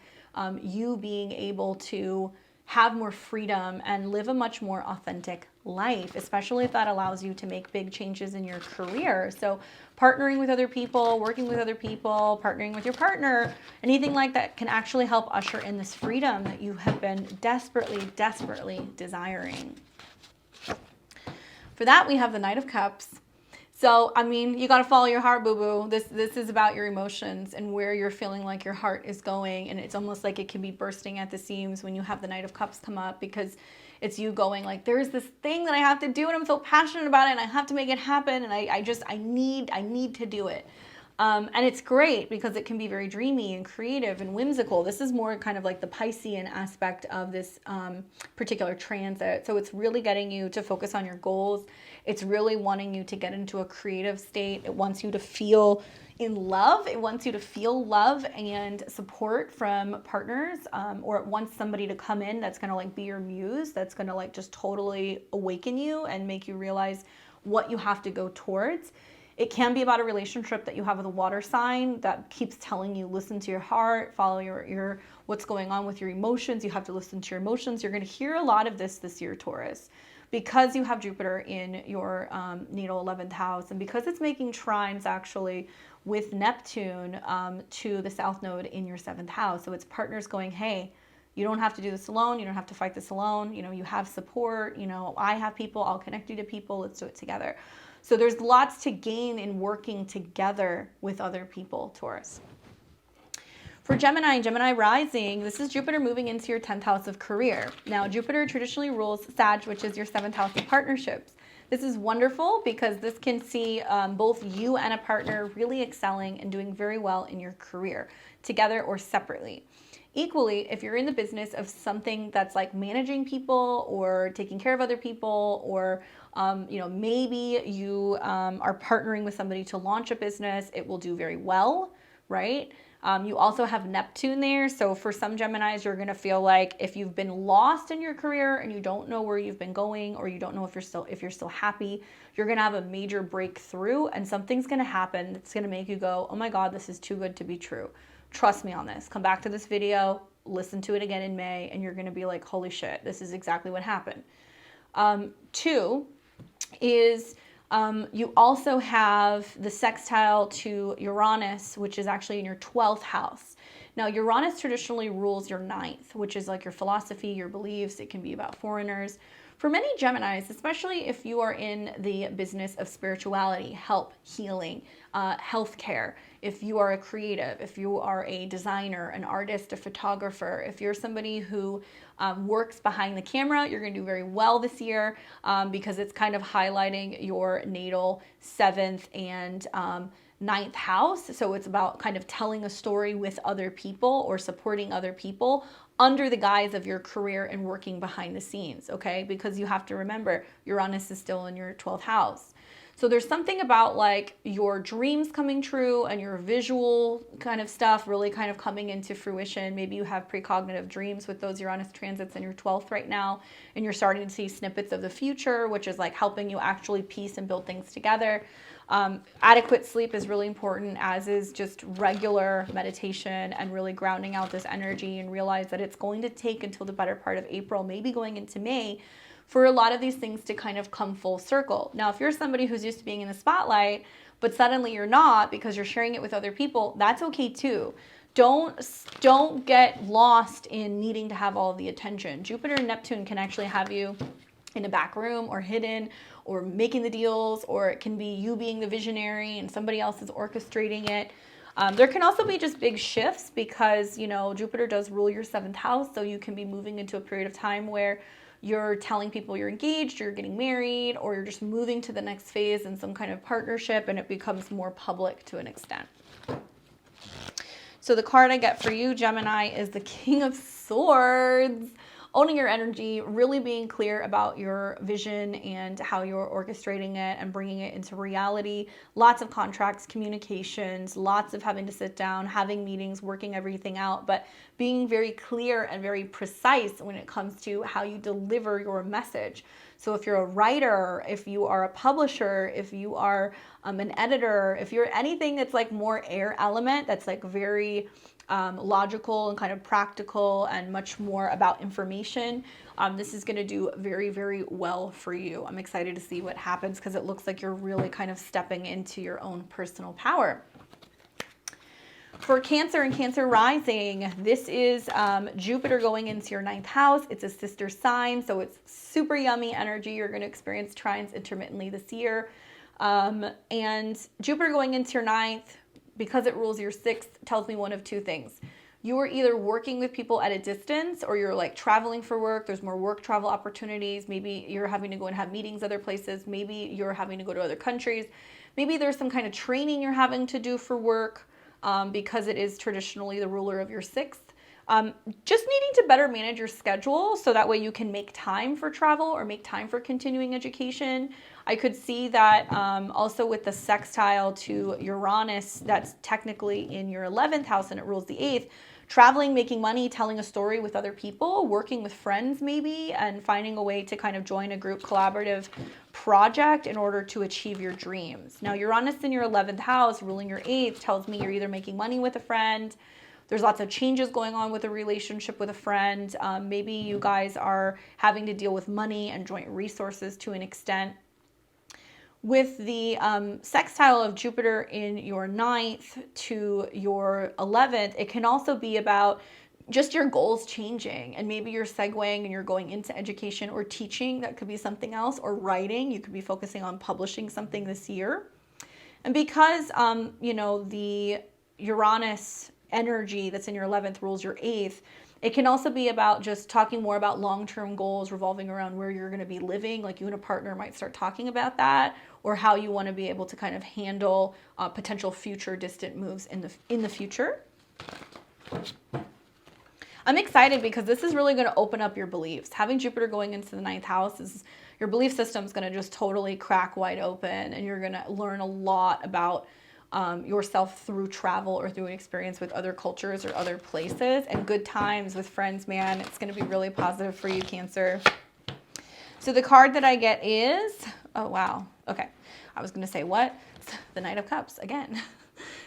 Speaker 1: you being able to have more freedom and live a much more authentic life, especially if that allows you to make big changes in your career. So partnering with other people, working with other people, partnering with your partner, anything like that can actually help usher in this freedom that you have been desperately, desperately desiring. For that, we have the Knight of Cups. So, I mean, you got to follow your heart, boo-boo. This is about your emotions and where you're feeling like your heart is going. And it's almost like it can be bursting at the seams when you have the Knight of Cups come up, because it's you going like, there's this thing that I have to do and I'm so passionate about it and I have to make it happen. And I need to do it. And it's great because it can be very dreamy and creative and whimsical. This is more kind of like the Piscean aspect of this particular transit. So it's really getting you to focus on your goals. It's really wanting you to get into a creative state. It wants you to feel in love. It wants you to feel love and support from partners, or it wants somebody to come in that's going to like be your muse, that's going to like just totally awaken you and make you realize what you have to go towards. It can be about a relationship that you have with a water sign that keeps telling you, listen to your heart, follow your what's going on with your emotions. You have to listen to your emotions. You're going to hear a lot of this year, Taurus, because you have Jupiter in your natal 11th house, and because it's making trines actually with Neptune to the South Node in your 7th house. So it's partners going, hey, you don't have to do this alone. You don't have to fight this alone. You know, you have support. You know, I have people. I'll connect you to people. Let's do it together. So there's lots to gain in working together with other people, Taurus. For Gemini and Gemini rising, this is Jupiter moving into your 10th house of career. Now, Jupiter traditionally rules Sag, which is your 7th house of partnerships. This is wonderful because this can see both you and a partner really excelling and doing very well in your career, together or separately. Equally, if you're in the business of something that's like managing people or taking care of other people, or maybe you are partnering with somebody to launch a business, it will do very well, right? You also have Neptune there. So for some Geminis, you're going to feel like if you've been lost in your career and you don't know where you've been going, or you don't know if you're still happy, you're going to have a major breakthrough and something's going to happen that's going to make you go, oh my God, this is too good to be true. Trust me on this. Come back to this video, listen to it again in May, and you're going to be like, holy shit, this is exactly what happened. 2 is you also have the sextile to Uranus, which is actually in your 12th house. Now, Uranus traditionally rules your ninth, which is like your philosophy, your beliefs. It can be about foreigners. For many Geminis, especially if you are in the business of spirituality, help, healing, healthcare, if you are a creative, if you are a designer, an artist, a photographer, if you're somebody who works behind the camera, you're going to do very well this year because it's kind of highlighting your natal 7th and 9th house. So it's about kind of telling a story with other people or supporting other people under the guise of your career and working behind the scenes, okay? Because you have to remember, Uranus is still in your 12th house. So there's something about like your dreams coming true and your visual kind of stuff really kind of coming into fruition. Maybe you have precognitive dreams with those Uranus transits in your 12th right now, and you're starting to see snippets of the future, which is like helping you actually piece and build things together. Adequate sleep is really important, as is just regular meditation and really grounding out this energy, and realize that it's going to take until the better part of April, maybe going into May, for a lot of these things to kind of come full circle. Now, if you're somebody who's used to being in the spotlight, but suddenly you're not because you're sharing it with other people, that's okay too. Don't get lost in needing to have all the attention. Jupiter and Neptune can actually have you in a back room or hidden or making the deals, or it can be you being the visionary and somebody else is orchestrating it. There can also be just big shifts because, you know, Jupiter does rule your 7th house, so you can be moving into a period of time where you're telling people you're engaged, you're getting married, or you're just moving to the next phase in some kind of partnership, and it becomes more public to an extent. So the card I get for you, Gemini, is the King of Swords. Owning your energy, really being clear about your vision and how you're orchestrating it and bringing it into reality. Lots of contracts, communications, lots of having to sit down, having meetings, working everything out, but being very clear and very precise when it comes to how you deliver your message. So if you're a writer, if you are a publisher, if you are an editor, if you're anything that's like more air element, that's like very logical and kind of practical and much more about information, this is going to do very, very well for you. I'm excited to see what happens because it looks like you're really kind of stepping into your own personal power. For Cancer and Cancer rising, this is Jupiter going into your 9th house. It's a sister sign, so it's super yummy energy. You're going to experience trines intermittently this year. And Jupiter going into your 9th, because it rules your 6th, tells me one of two things. You are either working with people at a distance, or you're like traveling for work. There's more work travel opportunities. Maybe you're having to go and have meetings other places. Maybe you're having to go to other countries. Maybe there's some kind of training you're having to do for work because it is traditionally the ruler of your 6th. Just needing to better manage your schedule so that way you can make time for travel or make time for continuing education. I could see that also with the sextile to Uranus, that's technically in your 11th house and it rules the 8th. Traveling, making money, telling a story with other people, working with friends maybe, and finding a way to kind of join a group collaborative project in order to achieve your dreams. Now, Uranus in your 11th house, ruling your 8th, tells me you're either making money with a friend, there's lots of changes going on with a relationship with a friend, maybe you guys are having to deal with money and joint resources to an extent. With the sextile of Jupiter in your 9th to your 11th, it can also be about just your goals changing, and maybe you're segueing and you're going into education or teaching. That could be something else, or writing. You could be focusing on publishing something this year. And because, you know, the Uranus energy that's in your 11th rules your 8th, it can also be about just talking more about long-term goals revolving around where you're going to be living. Like you and a partner might start talking about that, or how you want to be able to kind of handle potential future distant moves in the future. I'm excited because this is really going to open up your beliefs. Having Jupiter going into the 9th house is your belief system is going to just totally crack wide open, and you're going to learn a lot about yourself through travel or through an experience with other cultures or other places, and good times with friends, man. It's going to be really positive for you, Cancer. So the card that I get is, oh, wow. Okay. I was going to say what? The Knight of Cups again.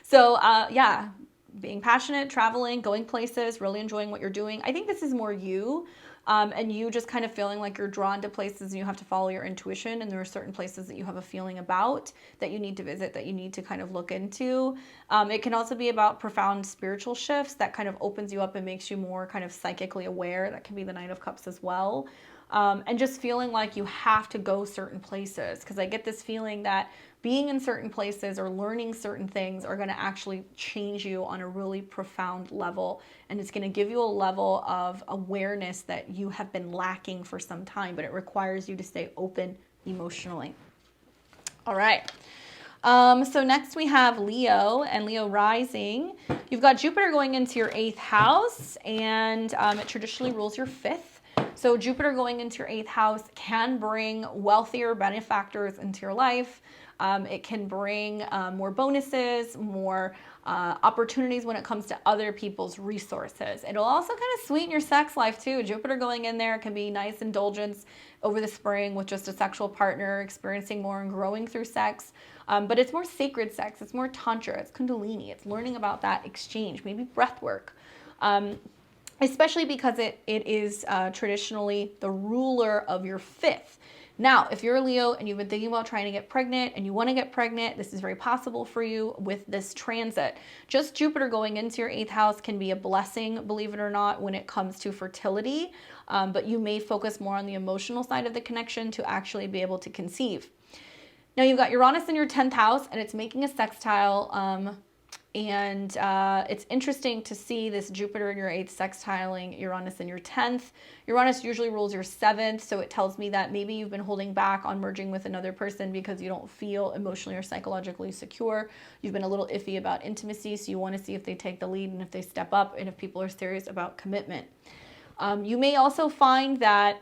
Speaker 1: So yeah, being passionate, traveling, going places, really enjoying what you're doing. I think this is more you. and you just kind of feeling like you're drawn to places and you have to follow your intuition, and there are certain places that you have a feeling about that you need to visit, that you need to kind of look into. It can also be about profound spiritual shifts that kind of opens you up and makes you more kind of psychically aware. That can be the Knight of Cups as well. And just feeling like you have to go certain places, because I get this feeling that being in certain places or learning certain things are going to actually change you on a really profound level, and it's going to give you a level of awareness that you have been lacking for some time, but it requires you to stay open emotionally. All right. So next we have Leo and Leo rising. You've got Jupiter going into your 8th house, and it traditionally rules your 5th. So Jupiter going into your 8th house can bring wealthier benefactors into your life. It can bring more bonuses, more opportunities when it comes to other people's resources. It'll also kind of sweeten your sex life too. Jupiter going in there can be nice indulgence over the spring with just a sexual partner, experiencing more and growing through sex. But it's more sacred sex. It's more tantra. It's kundalini. It's learning about that exchange, maybe breath work. Especially because it is traditionally the ruler of your 5th. Now, if you're a Leo and you've been thinking about trying to get pregnant and you want to get pregnant, this is very possible for you with this transit. Just Jupiter going into your 8th house can be a blessing, believe it or not, when it comes to fertility. But you may focus more on the emotional side of the connection to actually be able to conceive. Now, you've got Uranus in your 10th house, and it's making a sextile. And it's interesting to see this Jupiter in your 8th sextiling Uranus in your 10th. Uranus usually rules your 7th, so it tells me that maybe you've been holding back on merging with another person because you don't feel emotionally or psychologically secure. You've been a little iffy about intimacy, so you want to see if they take the lead and if they step up and if people are serious about commitment. You may also find that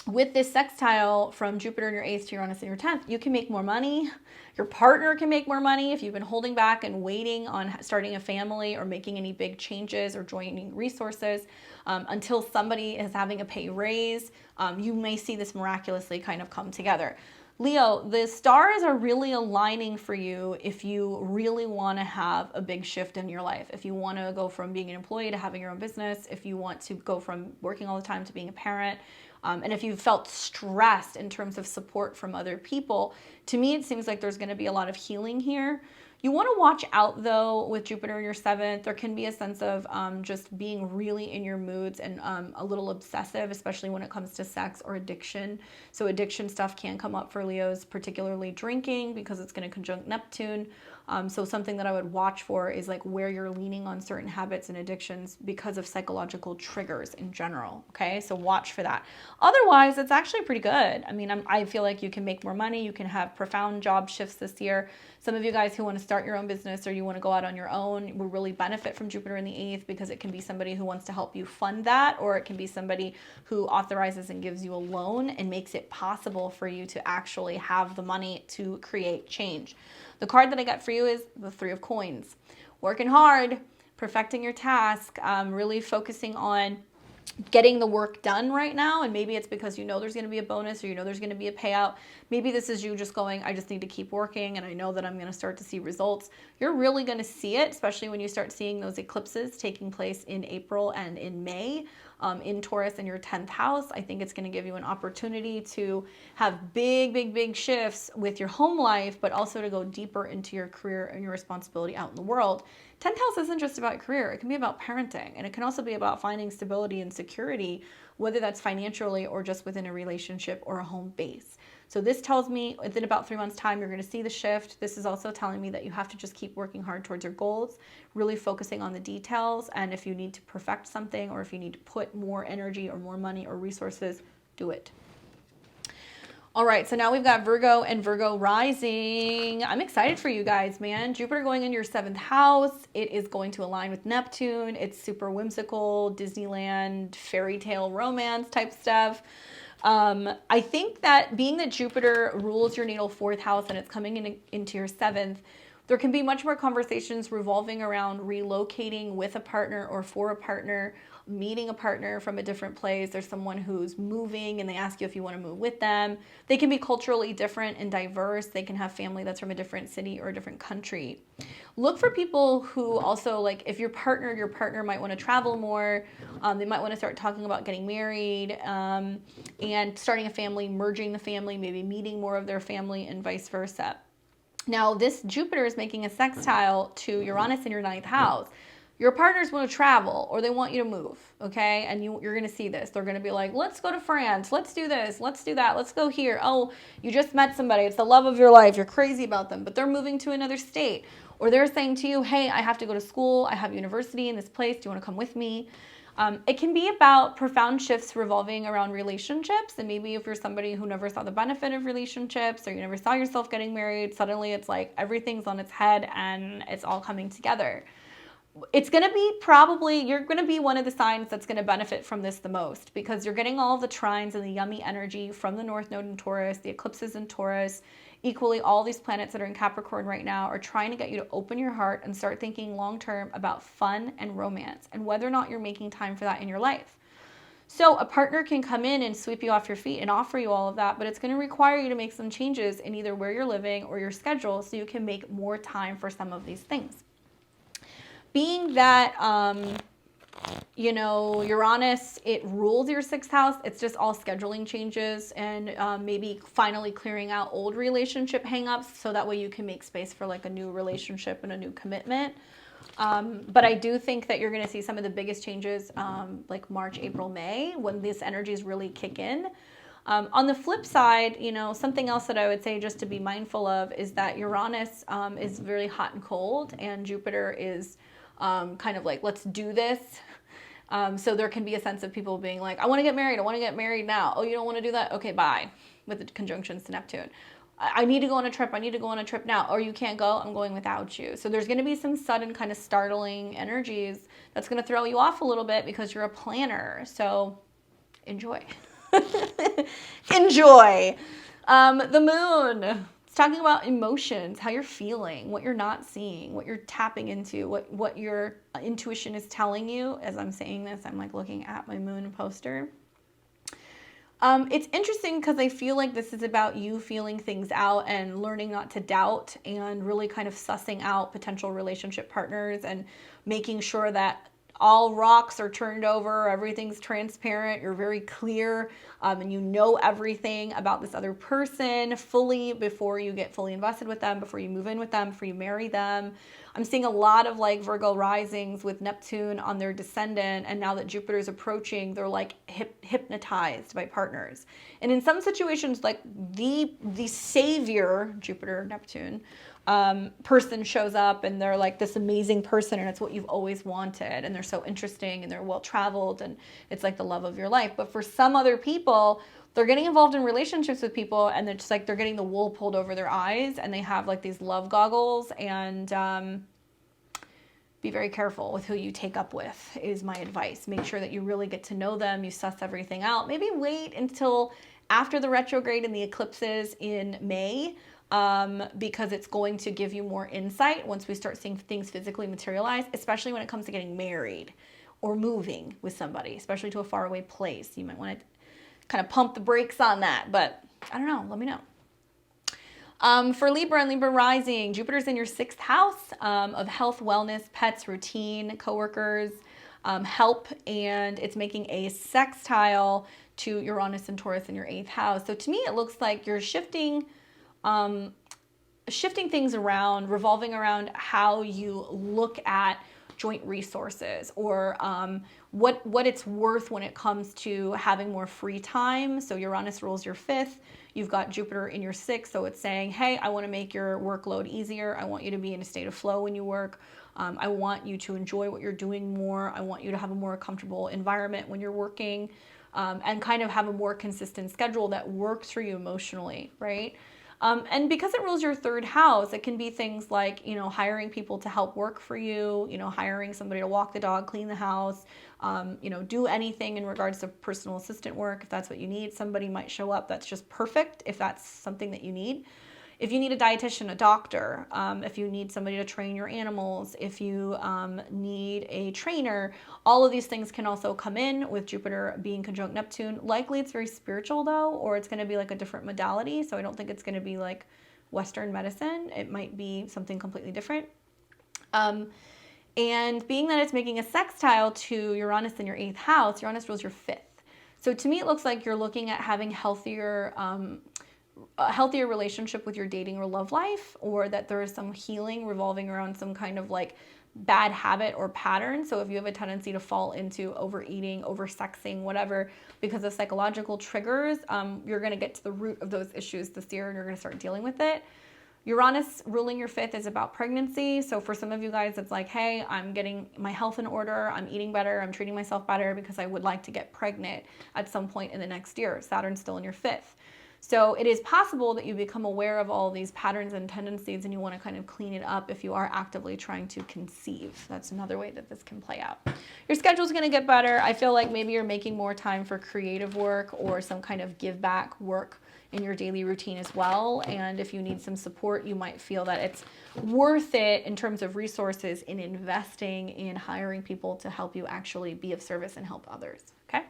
Speaker 1: with this sextile from Jupiter in your 8th to Uranus in your 10th, you can make more money. Your partner can make more money if you've been holding back and waiting on starting a family or making any big changes or joining resources until somebody is having a pay raise. You may see this miraculously kind of come together. Leo, the stars are really aligning for you if you really want to have a big shift in your life. If you want to go from being an employee to having your own business, if you want to go from working all the time to being a parent, and if you felt stressed in terms of support from other people, to me it seems like there's going to be a lot of healing here. You want to watch out though with Jupiter in your 7th. There can be a sense of just being really in your moods and a little obsessive, especially when it comes to sex or addiction. So addiction stuff can come up for Leos, particularly drinking, because it's going to conjunct Neptune. So something that I would watch for is like where you're leaning on certain habits and addictions because of psychological triggers in general. Okay, so watch for that. Otherwise, it's actually pretty good. I mean, I feel like you can make more money. You can have profound job shifts this year. Some of you guys who want to start your own business or you want to go out on your own will really benefit from Jupiter in the 8th, because it can be somebody who wants to help you fund that, or it can be somebody who authorizes and gives you a loan and makes it possible for you to actually have the money to create change. The card that I got for you is the 3 of Coins. Working hard, perfecting your task, really focusing on getting the work done right now. And maybe it's because you know there's going to be a bonus, or you know there's going to be a payout. Maybe this is you just going, I just need to keep working and I know that I'm going to start to see results. You're really going to see it, especially when you start seeing those eclipses taking place in April and in May. In Taurus in your 10th house, I think it's going to give you an opportunity to have big shifts with your home life, but also to go deeper into your career and your responsibility out in the world. 10th house isn't just about career. It can be about parenting, and it can also be about finding stability and security, whether that's financially or just within a relationship or a home base. So this tells me within about 3 months' time, you're going to see the shift. This is also telling me that you have to just keep working hard towards your goals, really focusing on the details. And if you need to perfect something, or if you need to put more energy or more money or resources, do it. All right, so now we've got Virgo and Virgo rising. I'm excited for you guys, man. Jupiter going into your 7th house. It is going to align with Neptune. It's super whimsical, Disneyland, fairy tale romance type stuff. I think that being that Jupiter rules your natal 4th house and it's coming into your 7th, there can be much more conversations revolving around relocating with a partner or for a partner. meeting a partner from a different place. There's someone who's moving and they ask you if you want to move with them. They can be culturally different and diverse. They can have family that's from a different city or a different country. Look for people who also, like, if your partner might want to travel more. They might want to start talking about getting married and starting a family, merging the family, maybe meeting more of their family and vice versa. Now, this Jupiter is making a sextile to Uranus in your 9th house. Your partners want to travel or they want you to move, okay? And you're going to see this. They're going to be like, let's go to France. Let's do this. Let's do that. Let's go here. Oh, you just met somebody. It's the love of your life. You're crazy about them, but they're moving to another state. Or they're saying to you, hey, I have to go to school. I have university in this place. Do you want to come with me? It can be about profound shifts revolving around relationships. And maybe if you're somebody who never saw the benefit of relationships or you never saw yourself getting married, suddenly it's like everything's on its head and it's all coming together. It's going to be you're going to be one of the signs that's going to benefit from this the most because you're getting all the trines and the yummy energy from the North Node in Taurus, the eclipses in Taurus. Equally, all these planets that are in Capricorn right now are trying to get you to open your heart and start thinking long-term about fun and romance and whether or not you're making time for that in your life. So a partner can come in and sweep you off your feet and offer you all of that, but it's going to require you to make some changes in either where you're living or your schedule so you can make more time for some of these things. Being that, Uranus, it rules your 6th house. It's just all scheduling changes and maybe finally clearing out old relationship hangups so that way you can make space for like a new relationship and a new commitment. But I do think that you're going to see some of the biggest changes like March, April, May when these energies really kick in. On the flip side, something else that I would say just to be mindful of is that Uranus is very hot and cold and Jupiter is kind of like, let's do this. So there can be a sense of people being like, I want to get married. I want to get married now. Oh, you don't want to do that? Okay, bye. With the conjunctions to Neptune. I need to go on a trip. I need to go on a trip now. Or you can't go. I'm going without you. So there's going to be some sudden kind of startling energies that's going to throw you off a little bit because you're a planner. So enjoy. Enjoy. The moon. Talking about emotions, how you're feeling, what you're not seeing, what you're tapping into, what your intuition is telling you. As I'm saying this, I'm like looking at my moon poster. It's interesting because I feel like this is about you feeling things out and learning not to doubt and really kind of sussing out potential relationship partners and making sure that all rocks are turned over, everything's transparent, you're very clear, and you know everything about this other person fully before you get fully invested with them, before you move in with them, before you marry them. I'm seeing a lot of like Virgo risings with Neptune on their descendant, and now that Jupiter is approaching, they're like hypnotized by partners. And in some situations, like the savior, Jupiter, Neptune, person shows up and they're like this amazing person and it's what you've always wanted and they're so interesting and they're well traveled and it's like the love of your life. But for some other people, they're getting involved in relationships with people and they're just like they're getting the wool pulled over their eyes and they have like these love goggles. And be very careful with who you take up with is my advice. Make sure that you really get to know them, you suss everything out. Maybe wait until after the retrograde and the eclipses in May, because it's going to give you more insight once we start seeing things physically materialize, especially when it comes to getting married or moving with somebody, especially to a faraway place. You might want to kind of pump the brakes on that, but I don't know. Let me know. For Libra and Libra rising, Jupiter's in your 6th house of health, wellness, pets, routine, coworkers, help, and it's making a sextile to Uranus and Taurus in your 8th house. So to me, it looks like you're shifting things around, revolving around how you look at joint resources or what it's worth when it comes to having more free time. So Uranus rules your 5th. You've got Jupiter in your 6th. So it's saying, hey, I want to make your workload easier. I want you to be in a state of flow when you work. I want you to enjoy what you're doing more. I want you to have a more comfortable environment when you're working and kind of have a more consistent schedule that works for you emotionally, right? And because it rules your 3rd house, it can be things like, hiring people to help work for you, hiring somebody to walk the dog, clean the house, do anything in regards to personal assistant work. If that's what you need, somebody might show up that's just perfect if that's something that you need. if you need a dietitian, a doctor, if you need somebody to train your animals, if you need a trainer, all of these things can also come in with Jupiter being conjunct Neptune. Likely it's very spiritual though, or it's going to be like a different modality. So I don't think it's going to be like Western medicine. It might be something completely different. And being that it's making a sextile to Uranus in your 8th house, Uranus rules your 5th. So to me, it looks like you're looking at having a healthier relationship with your dating or love life, or that there is some healing revolving around some kind of like bad habit or pattern. So if you have a tendency to fall into overeating, oversexing, whatever, because of psychological triggers, you're going to get to the root of those issues this year and you're going to start dealing with it. Uranus ruling your 5th is about pregnancy. So for some of you guys, it's like, hey, I'm getting my health in order. I'm eating better. I'm treating myself better because I would like to get pregnant at some point in the next year. Saturn's still in your 5th. So it is possible that you become aware of all these patterns and tendencies and you want to kind of clean it up if you are actively trying to conceive. That's another way that this can play out. Your schedule's going to get better. I feel like maybe you're making more time for creative work or some kind of give back work in your daily routine as well. And if you need some support, you might feel that it's worth it in terms of resources in investing in hiring people to help you actually be of service and help others. Okay.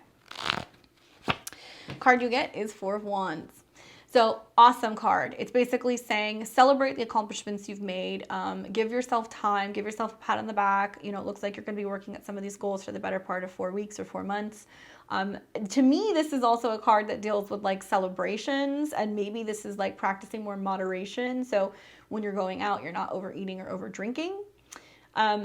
Speaker 1: Card you get is 4 of Wands. So awesome card. It's basically saying celebrate the accomplishments you've made. Give yourself time. Give yourself a pat on the back. You know, it looks like you're going to be working at some of these goals for the better part of 4 weeks or 4 months. To me, this is also a card that deals with like celebrations, and maybe this is like practicing more moderation. So when you're going out, you're not overeating or over drinking.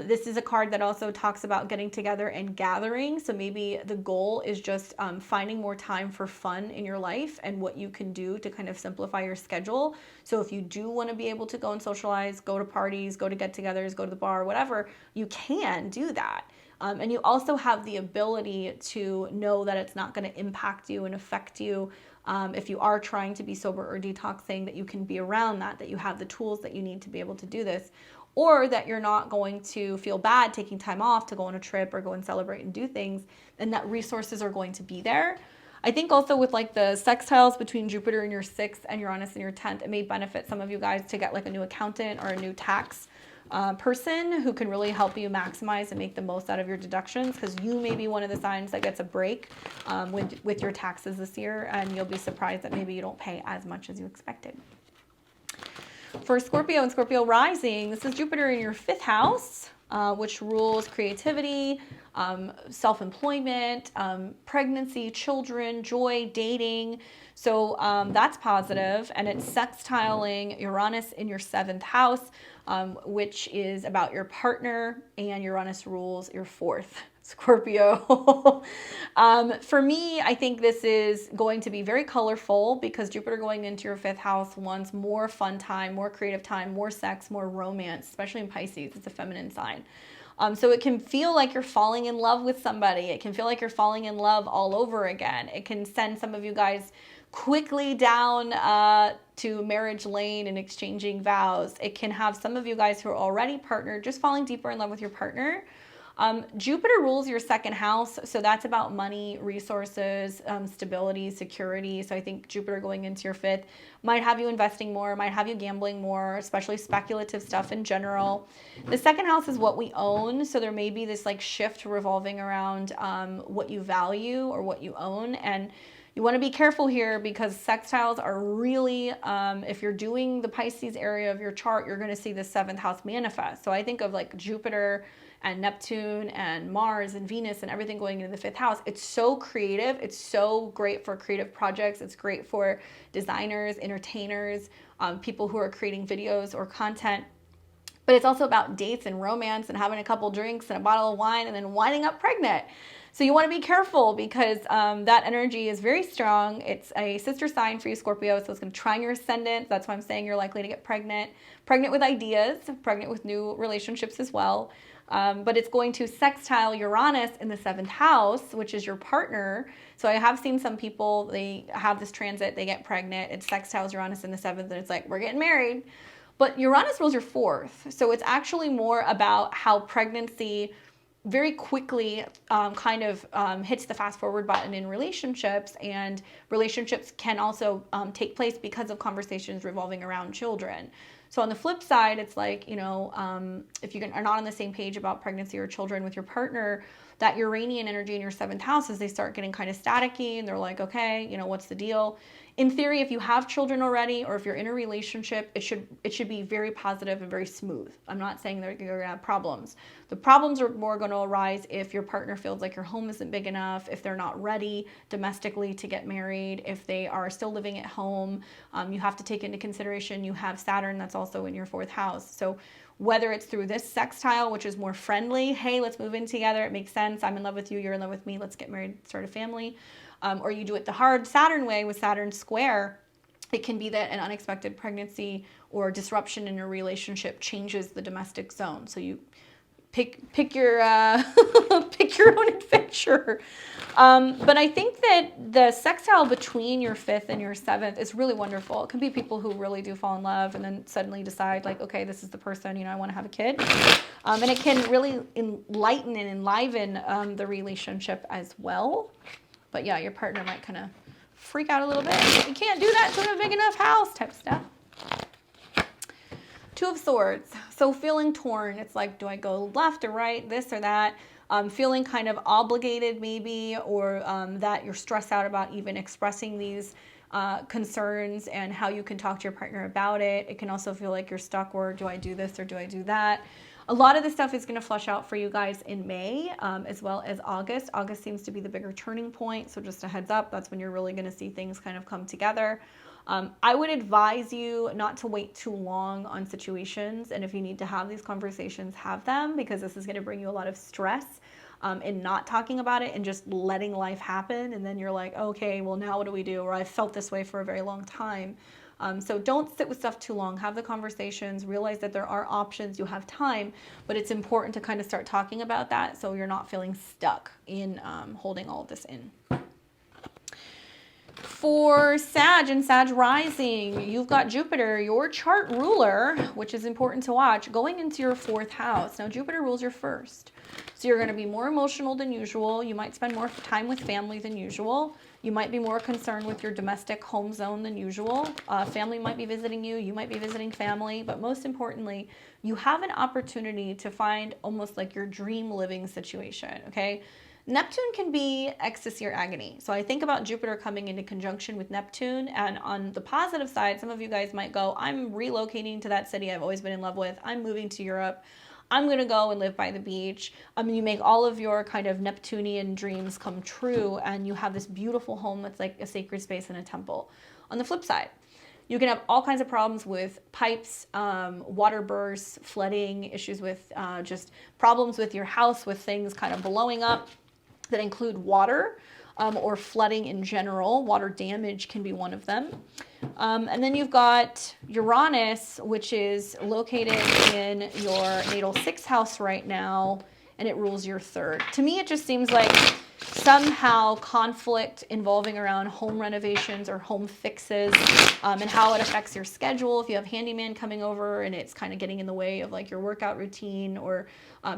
Speaker 1: This is a card that also talks about getting together and gathering. So maybe the goal is just finding more time for fun in your life and what you can do to kind of simplify your schedule. So if you do want to be able to go and socialize, go to parties, go to get-togethers, go to the bar, whatever, you can do that. And you also have the ability to know that it's not going to impact you and affect you. If you are trying to be sober or detoxing, that you can be around that you have the tools that you need to be able to do this, or that you're not going to feel bad taking time off to go on a trip or go and celebrate and do things, and that resources are going to be there. I think also with like the sextiles between Jupiter in your 6th and Uranus in your 10th, it may benefit some of you guys to get like a new accountant or a new tax person who can really help you maximize and make the most out of your deductions, because you may be one of the signs that gets a break with your taxes this year, and you'll be surprised that maybe you don't pay as much as you expected. For Scorpio and Scorpio rising, this is Jupiter in your 5th house, which rules creativity, self-employment, pregnancy, children, joy, dating. So that's positive, and it's sextiling Uranus in your 7th house, which is about your partner, and Uranus rules your 4th. Scorpio. For me, I think this is going to be very colorful because Jupiter going into your 5th house wants more fun time, more creative time, more sex, more romance, especially in Pisces. It's a feminine sign. So it can feel like you're falling in love with somebody. It can feel like you're falling in love all over again. It can send some of you guys quickly down to marriage lane and exchanging vows. It can have some of you guys who are already partnered just falling deeper in love with your partner. Jupiter rules your 2nd house, so that's about money, resources, stability, security. So I think Jupiter going into your 5th might have you investing more, might have you gambling more, especially speculative stuff in general. The 2nd house is what we own, so there may be this like shift revolving around what you value or what you own, and you want to be careful here because sextiles are really, if you're doing the Pisces area of your chart, you're going to see the 7th house manifest. So I think of like Jupiter and Neptune and Mars and Venus and everything going into the 5th house. It's so creative. It's so great for creative projects. It's great for designers, entertainers, people who are creating videos or content. But it's also about dates and romance and having a couple drinks and a bottle of wine and then winding up pregnant. So you want to be careful because that energy is very strong. It's a sister sign for you, Scorpio, so it's going to trine your ascendant. That's why I'm saying you're likely to get pregnant. Pregnant with ideas, pregnant with new relationships as well. But it's going to sextile Uranus in the 7th house, which is your partner. So I have seen some people, they have this transit, they get pregnant, it sextiles Uranus in the 7th, and it's like, we're getting married. But Uranus rules your 4th. So it's actually more about how pregnancy very quickly hits the fast forward button in relationships, and relationships can also take place because of conversations revolving around children. So on the flip side, it's like, if you are not on the same page about pregnancy or children with your partner, that Uranian energy in your 7th house, as they start getting kind of staticky and they're like, okay, what's the deal? In theory, if you have children already, or if you're in a relationship, it should be very positive and very smooth. I'm not saying that you're gonna have problems. The problems are more going to arise if your partner feels like your home isn't big enough, if they're not ready domestically to get married, if they are still living at home. You have to take into consideration you have Saturn that's also in your 4th house. So whether it's through this sextile, which is more friendly, hey, let's move in together, it makes sense, I'm in love with you, you're in love with me, let's get married, start a family. Or you do it the hard Saturn way with Saturn square, it can be that an unexpected pregnancy or disruption in a relationship changes the domestic zone. So you pick your pick your own adventure. But I think that the sextile between your 5th and your 7th is really wonderful. It can be people who really do fall in love and then suddenly decide like, okay, this is the person, I want to have a kid. And it can really enlighten and enliven the relationship as well. But yeah, your partner might kind of freak out a little bit. You can't do that to a big enough house type stuff. 2 of Swords. So feeling torn. It's like, do I go left or right, this or that? Feeling kind of obligated maybe, or that you're stressed out about even expressing these concerns and how you can talk to your partner about it. It can also feel like you're stuck, or do I do this or do I do that? A lot of this stuff is going to flush out for you guys in May, as well as August. August seems to be the bigger turning point, so just a heads up, that's when you're really going to see things kind of come together. I would advise you not to wait too long on situations, and if you need to have these conversations, have them, because this is going to bring you a lot of stress in not talking about it and just letting life happen, and then you're like, okay, well now what do we do? Or I've felt this way for a very long time. So don't sit with stuff too long. Have the conversations, realize that there are options, you have time, but it's important to kind of start talking about that so you're not feeling stuck in holding all of this in. For Sag and Sag rising, you've got Jupiter, your chart ruler, which is important to watch, going into your 4th house. Now Jupiter rules your 1st. So you're going to be more emotional than usual. You might spend more time with family than usual. You might be more concerned with your domestic home zone than usual. Family might be visiting you. You might be visiting family. But most importantly, you have an opportunity to find almost like your dream living situation, okay? Neptune can be ecstasy or agony. So I think about Jupiter coming into conjunction with Neptune, and on the positive side, some of you guys might go, I'm relocating to that city I've always been in love with. I'm moving to Europe. I'm going to go and live by the beach. You make all of your kind of Neptunian dreams come true, and you have this beautiful home that's like a sacred space and a temple. On the flip side, you can have all kinds of problems with pipes, water bursts, flooding, issues with just problems with your house, with things kind of blowing up that include water or flooding in general. Water damage can be one of them. And then you've got Uranus, which is located in your natal 6th house right now, and it rules your 3rd. To me, it just seems like somehow conflict involving around home renovations or home fixes, and how it affects your schedule. If you have handyman coming over and it's kind of getting in the way of like your workout routine, or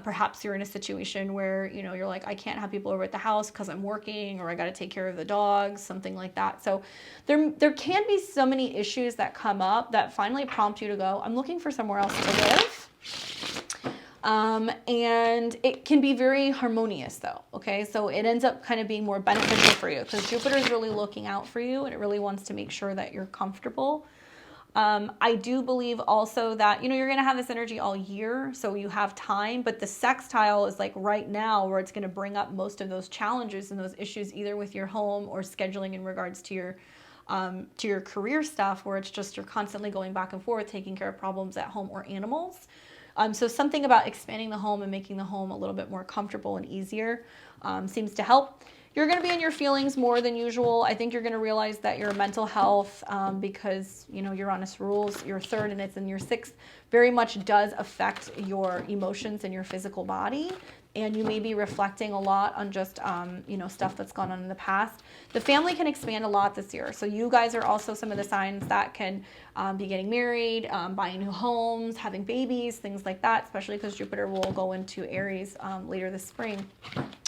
Speaker 1: perhaps you're in a situation where, you're like, I can't have people over at the house because I'm working, or I got to take care of the dogs, something like that. So there can be so many issues that come up that finally prompt you to go, I'm looking for somewhere else to live. And it can be very harmonious though, okay? So it ends up kind of being more beneficial for you because Jupiter is really looking out for you, and it really wants to make sure that you're comfortable. I do believe also that, you're going to have this energy all year, so you have time, but the sextile is like right now where it's going to bring up most of those challenges and those issues, either with your home or scheduling in regards to your career stuff, where it's just you're constantly going back and forth, taking care of problems at home or animals. So something about expanding the home and making the home a little bit more comfortable and easier seems to help. You're going to be in your feelings more than usual. I think you're going to realize that your mental health, because, Uranus rules your 3rd and it's in your 6th, very much does affect your emotions and your physical body. and you may be reflecting a lot on just, you know, stuff that's gone on in the past. The family can expand a lot this year. So you guys are also some of the signs that can be getting married, buying new homes, having babies, things like that, especially because Jupiter will go into Aries later this spring.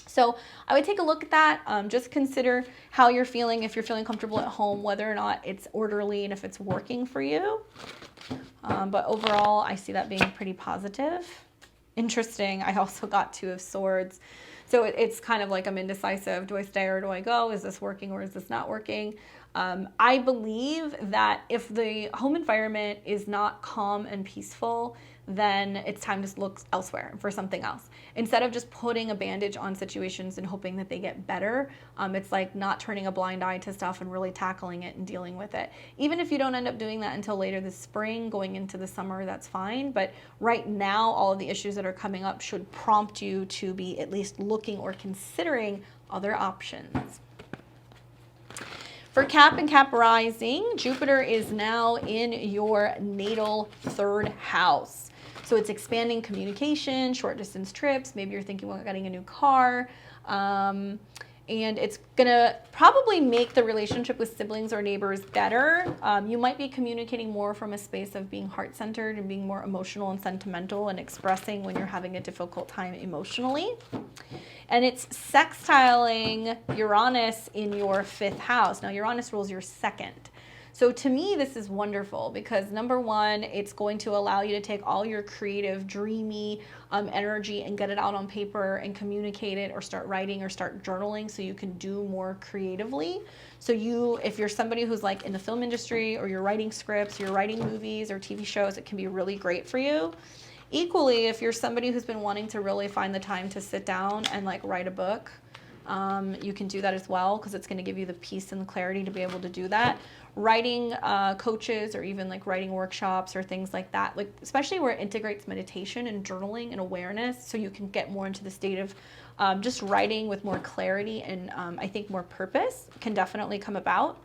Speaker 1: So I would take a look at that. Just consider how you're feeling, if you're feeling comfortable at home, whether or not it's orderly and if it's working for you. But overall, I see that being pretty positive. Interesting. I also got 2 of Swords. So it's kind of like I'm indecisive. Do I stay or do I go? Is this working or is this not working? I believe that if the home environment is not calm and peaceful, then it's time to look elsewhere for something else. Instead of just putting a bandage on situations and hoping that they get better, it's like not turning a blind eye to stuff and really tackling it and dealing with it. Even if you don't end up doing that until later this spring, going into the summer, that's fine. But right now, all of the issues that are coming up should prompt you to be at least looking or considering other options. For Cap and Cap rising, Jupiter is now in your natal 3rd house. So it's expanding communication, short distance trips. Maybe you're thinking about getting a new car. And it's gonna probably make the relationship with siblings or neighbors better. You might be communicating more from a space of being heart-centered and being more emotional and sentimental and expressing when you're having a difficult time emotionally. And it's sextiling Uranus in your 5th house. Now, Uranus rules your 2nd. So to me, this is wonderful because number one, it's going to allow you to take all your creative, dreamy energy and get it out on paper and communicate it or start writing or start journaling so you can do more creatively. So if you're somebody who's like in the film industry or you're writing scripts, you're writing movies or TV shows, it can be really great for you. Equally, if you're somebody who's been wanting to really find the time to sit down and like write a book, you can do that as well because it's going to give you the peace and the clarity to be able to do that. Writing coaches or even like writing workshops or things like that, like especially where it integrates meditation and journaling and awareness so you can get more into the state of just writing with more clarity and I think more purpose can definitely come about.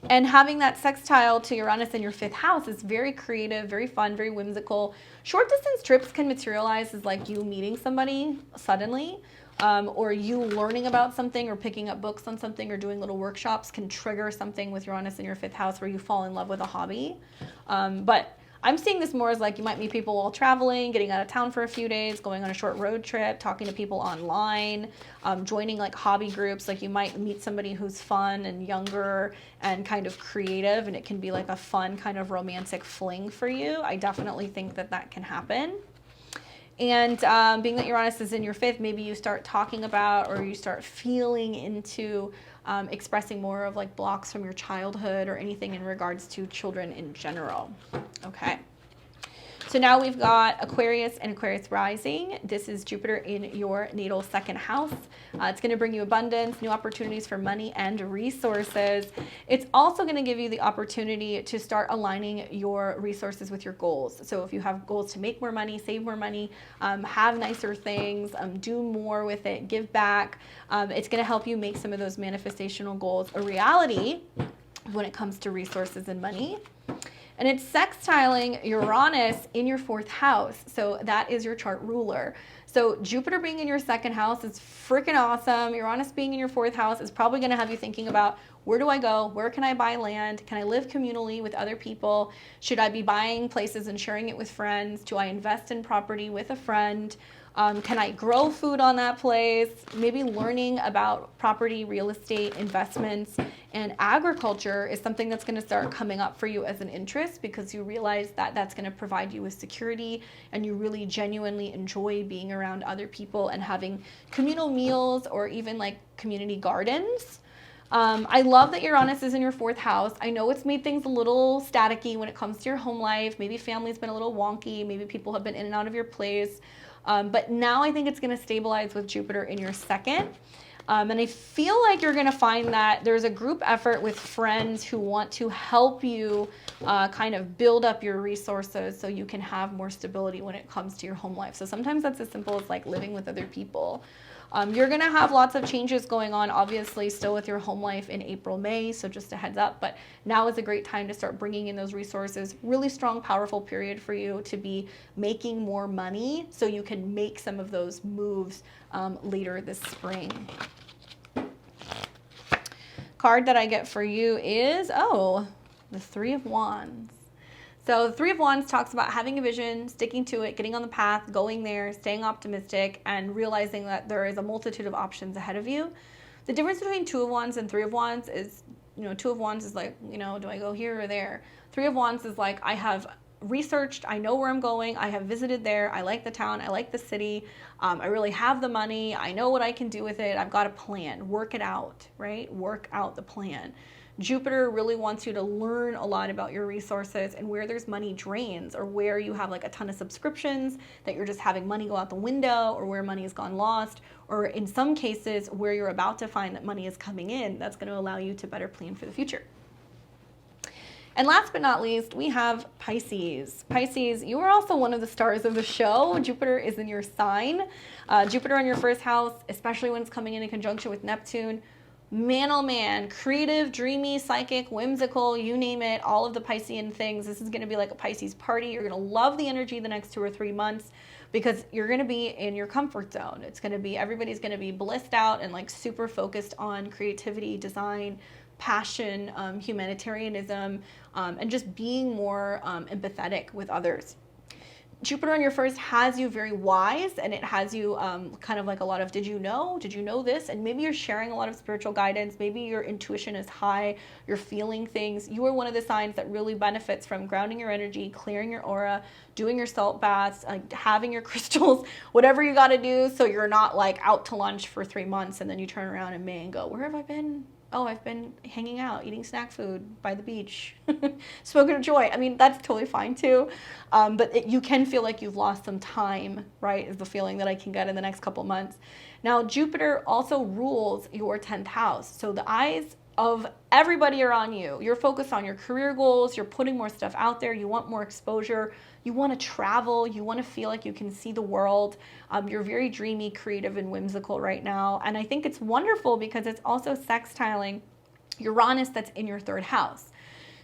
Speaker 1: And having that sextile to Uranus in your 5th house is very creative, very fun, very whimsical. Short distance trips can materialize as like you meeting somebody suddenly. Or you learning about something or picking up books on something or doing little workshops can trigger something with Uranus in your 5th house where you fall in love with a hobby. But I'm seeing this more as like you might meet people while traveling, getting out of town for a few days, going on a short road trip, talking to people online, joining like hobby groups. Like you might meet somebody who's fun and younger and kind of creative, and it can be like a fun kind of romantic fling for you. I definitely think that that can happen. And being that Uranus is in your 5th, maybe you start talking about or you start feeling into expressing more of like blocks from your childhood or anything in regards to children in general. Okay. So now we've got Aquarius and Aquarius rising. This is Jupiter in your natal 2nd house. It's going to bring you abundance, new opportunities for money and resources. It's also going to give you the opportunity to start aligning your resources with your goals. So if you have goals to make more money, save more money, have nicer things, do more with it, give back, it's going to help you make some of those manifestational goals a reality when it comes to resources and money. And it's sextiling Uranus in your 4th house. So that is your chart ruler. So Jupiter being in your 2nd house is freaking awesome. Uranus being in your 4th house is probably going to have you thinking about, where do I go? Where can I buy land? Can I live communally with other people? Should I be buying places and sharing it with friends? Do I invest in property with a friend? Can I grow food on that place? Maybe learning about property, real estate, investments, and agriculture is something that's going to start coming up for you as an interest because you realize that that's going to provide you with security and you really genuinely enjoy being around other people and having communal meals or even like community gardens. I love that Uranus is in your 4th house. I know it's made things a little staticky when it comes to your home life. Maybe family's been a little wonky. Maybe people have been in and out of your place. But now I think it's going to stabilize with Jupiter in your 2nd. And I feel like you're going to find that there's a group effort with friends who want to help you kind of build up your resources so you can have more stability when it comes to your home life. So sometimes that's as simple as like living with other people. You're going to have lots of changes going on, obviously, still with your home life in April, May. So just a heads up. But now is a great time to start bringing in those resources. Really strong, powerful period for you to be making more money so you can make some of those moves later this spring. Card that I get for you is, the Three of Wands. So the Three of Wands talks about having a vision, sticking to it, getting on the path, going there, staying optimistic, and realizing that there is a multitude of options ahead of you. The difference between Two of Wands and Three of Wands is, Two of Wands is like, do I go here or there? Three of Wands is like, I have researched, I know where I'm going, I have visited there, I like the town, I like the city, I really have the money, I know what I can do with it, I've got a plan, work it out, right? Work out the plan. Jupiter really wants you to learn a lot about your resources and where there's money drains, or where you have like a ton of subscriptions that you're just having money go out the window, or where money has gone lost, or in some cases where you're about to find that money is coming in. That's going to allow you to better plan for the future. And last but not least, we have Pisces. Pisces, you are also one of the stars of the show. Jupiter is in your sign. Jupiter in your first house, especially when it's coming in conjunction with Neptune. Man, oh man, creative, dreamy, psychic, whimsical, you name it, all of the Piscean things. This is going to be like a Pisces party. You're going to love the energy the next 2 or 3 months because you're going to be in your comfort zone. It's going to be, everybody's going to be blissed out and like super focused on creativity, design, passion, humanitarianism, and just being more empathetic with others. Jupiter in your first has you very wise, and it has you kind of like a lot of did you know this, and maybe you're sharing a lot of spiritual guidance, maybe your intuition is high, you're feeling things. You are one of the signs that really benefits from grounding your energy, clearing your aura, doing your salt baths, having your crystals, whatever you got to do, so you're not like out to lunch for 3 months and then you turn around in May and go, where have I been? Oh, I've been hanging out, eating snack food by the beach, smoking a joint. I mean, that's totally fine too. But you can feel like you've lost some time, right, is the feeling that I can get in the next couple months. Now, Jupiter also rules your 10th house. So the eyes of everybody are on you. You're focused on your career goals. You're putting more stuff out there. You want more exposure. You want to travel. You want to feel like you can see the world. You're very dreamy, creative, and whimsical right now. And I think it's wonderful because it's also sextiling Uranus that's in your 3rd house.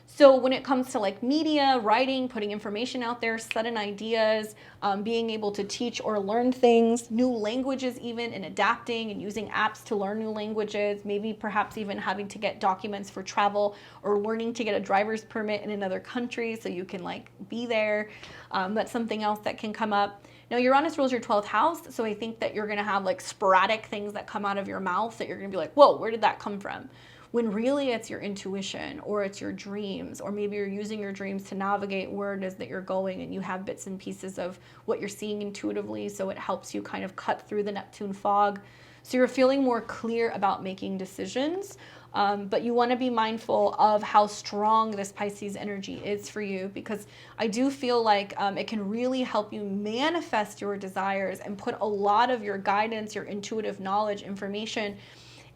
Speaker 1: So when it comes to like media, writing, putting information out there, sudden ideas, being able to teach or learn things, new languages even, and adapting and using apps to learn new languages, maybe perhaps even having to get documents for travel or learning to get a driver's permit in another country so you can like be there. That's something else that can come up. Now, Uranus rules your 12th house, so I think that you're going to have like sporadic things that come out of your mouth that you're going to be like, whoa, where did that come from? When really it's your intuition, or it's your dreams, or maybe you're using your dreams to navigate where it is that you're going, and you have bits and pieces of what you're seeing intuitively, so it helps you kind of cut through the Neptune fog. So you're feeling more clear about making decisions, but you want to be mindful of how strong this Pisces energy is for you, because I do feel like it can really help you manifest your desires and put a lot of your guidance, your intuitive knowledge, information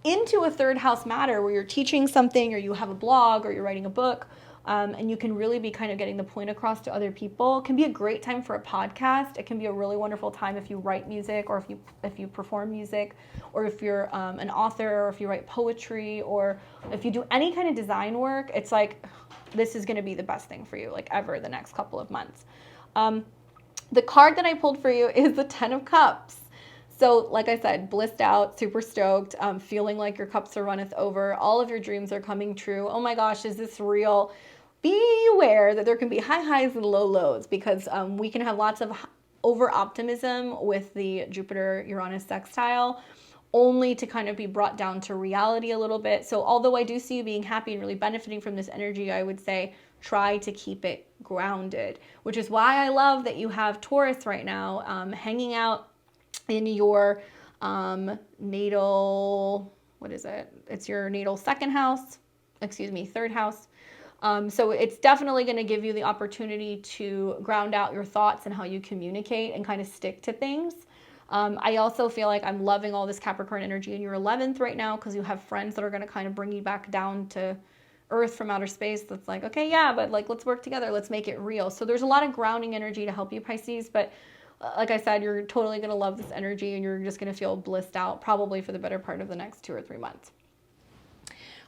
Speaker 1: into a 3rd house matter where you're teaching something, or you have a blog, or you're writing a book, and you can really be kind of getting the point across to other people. It can be a great time for a podcast. It can be a really wonderful time if you write music, or if you perform music, or if you're an author, or if you write poetry, or if you do any kind of design work. It's like, this is going to be the best thing for you, like ever, the next couple of months. The card that I pulled for you is the 10 of Cups. So like I said, blissed out, super stoked, feeling like your cups are runneth over. All of your dreams are coming true. Oh my gosh, is this real? Be aware that there can be high highs and low lows, because we can have lots of over optimism with the Jupiter-Uranus sextile, only to kind of be brought down to reality a little bit. So although I do see you being happy and really benefiting from this energy, I would say try to keep it grounded, which is why I love that you have Taurus right now hanging out in your natal, what is it? It's your natal 2nd house, 3rd house. So it's definitely going to give you the opportunity to ground out your thoughts and how you communicate and kind of stick to things. I also feel like I'm loving all this Capricorn energy in your 11th right now, because you have friends that are going to kind of bring you back down to earth from outer space. That's like, okay, yeah, but like, let's work together. Let's make it real. So there's a lot of grounding energy to help you, Pisces, but like I said, you're totally going to love this energy and you're just going to feel blissed out probably for the better part of the next 2 or 3 months.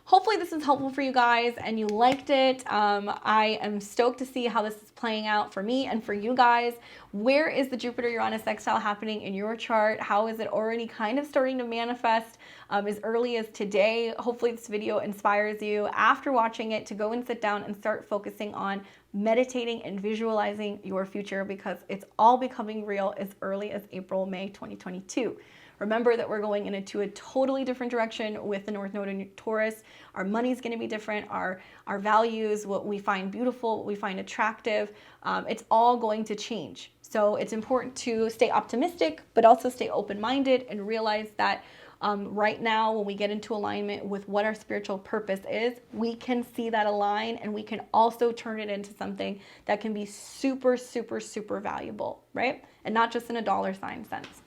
Speaker 1: Hopefully this is helpful for you guys and you liked it. I am stoked to see how this is playing out for me and for you guys. Where is the Jupiter-Uranus sextile happening in your chart? How is it already kind of starting to manifest as early as today? Hopefully this video inspires you after watching it to go and sit down and start focusing on meditating and visualizing your future, because it's all becoming real as early as April, May 2022. Remember that we're going into a totally different direction with the North Node in Taurus. Our money's going to be different. Our values, what we find beautiful, what we find attractive, it's all going to change. So it's important to stay optimistic, but also stay open-minded and realize that right now, when we get into alignment with what our spiritual purpose is, we can see that align and we can also turn it into something that can be super, super, super valuable, right? And not just in a dollar sign sense.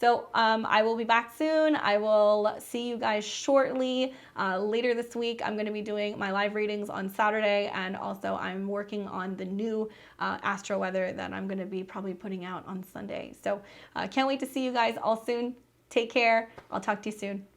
Speaker 1: So I will be back soon. I will see you guys shortly. Later this week, I'm going to be doing my live readings on Saturday, and also I'm working on the new astro weather that I'm going to be probably putting out on Sunday. So can't wait to see you guys all soon. Take care. I'll talk to you soon.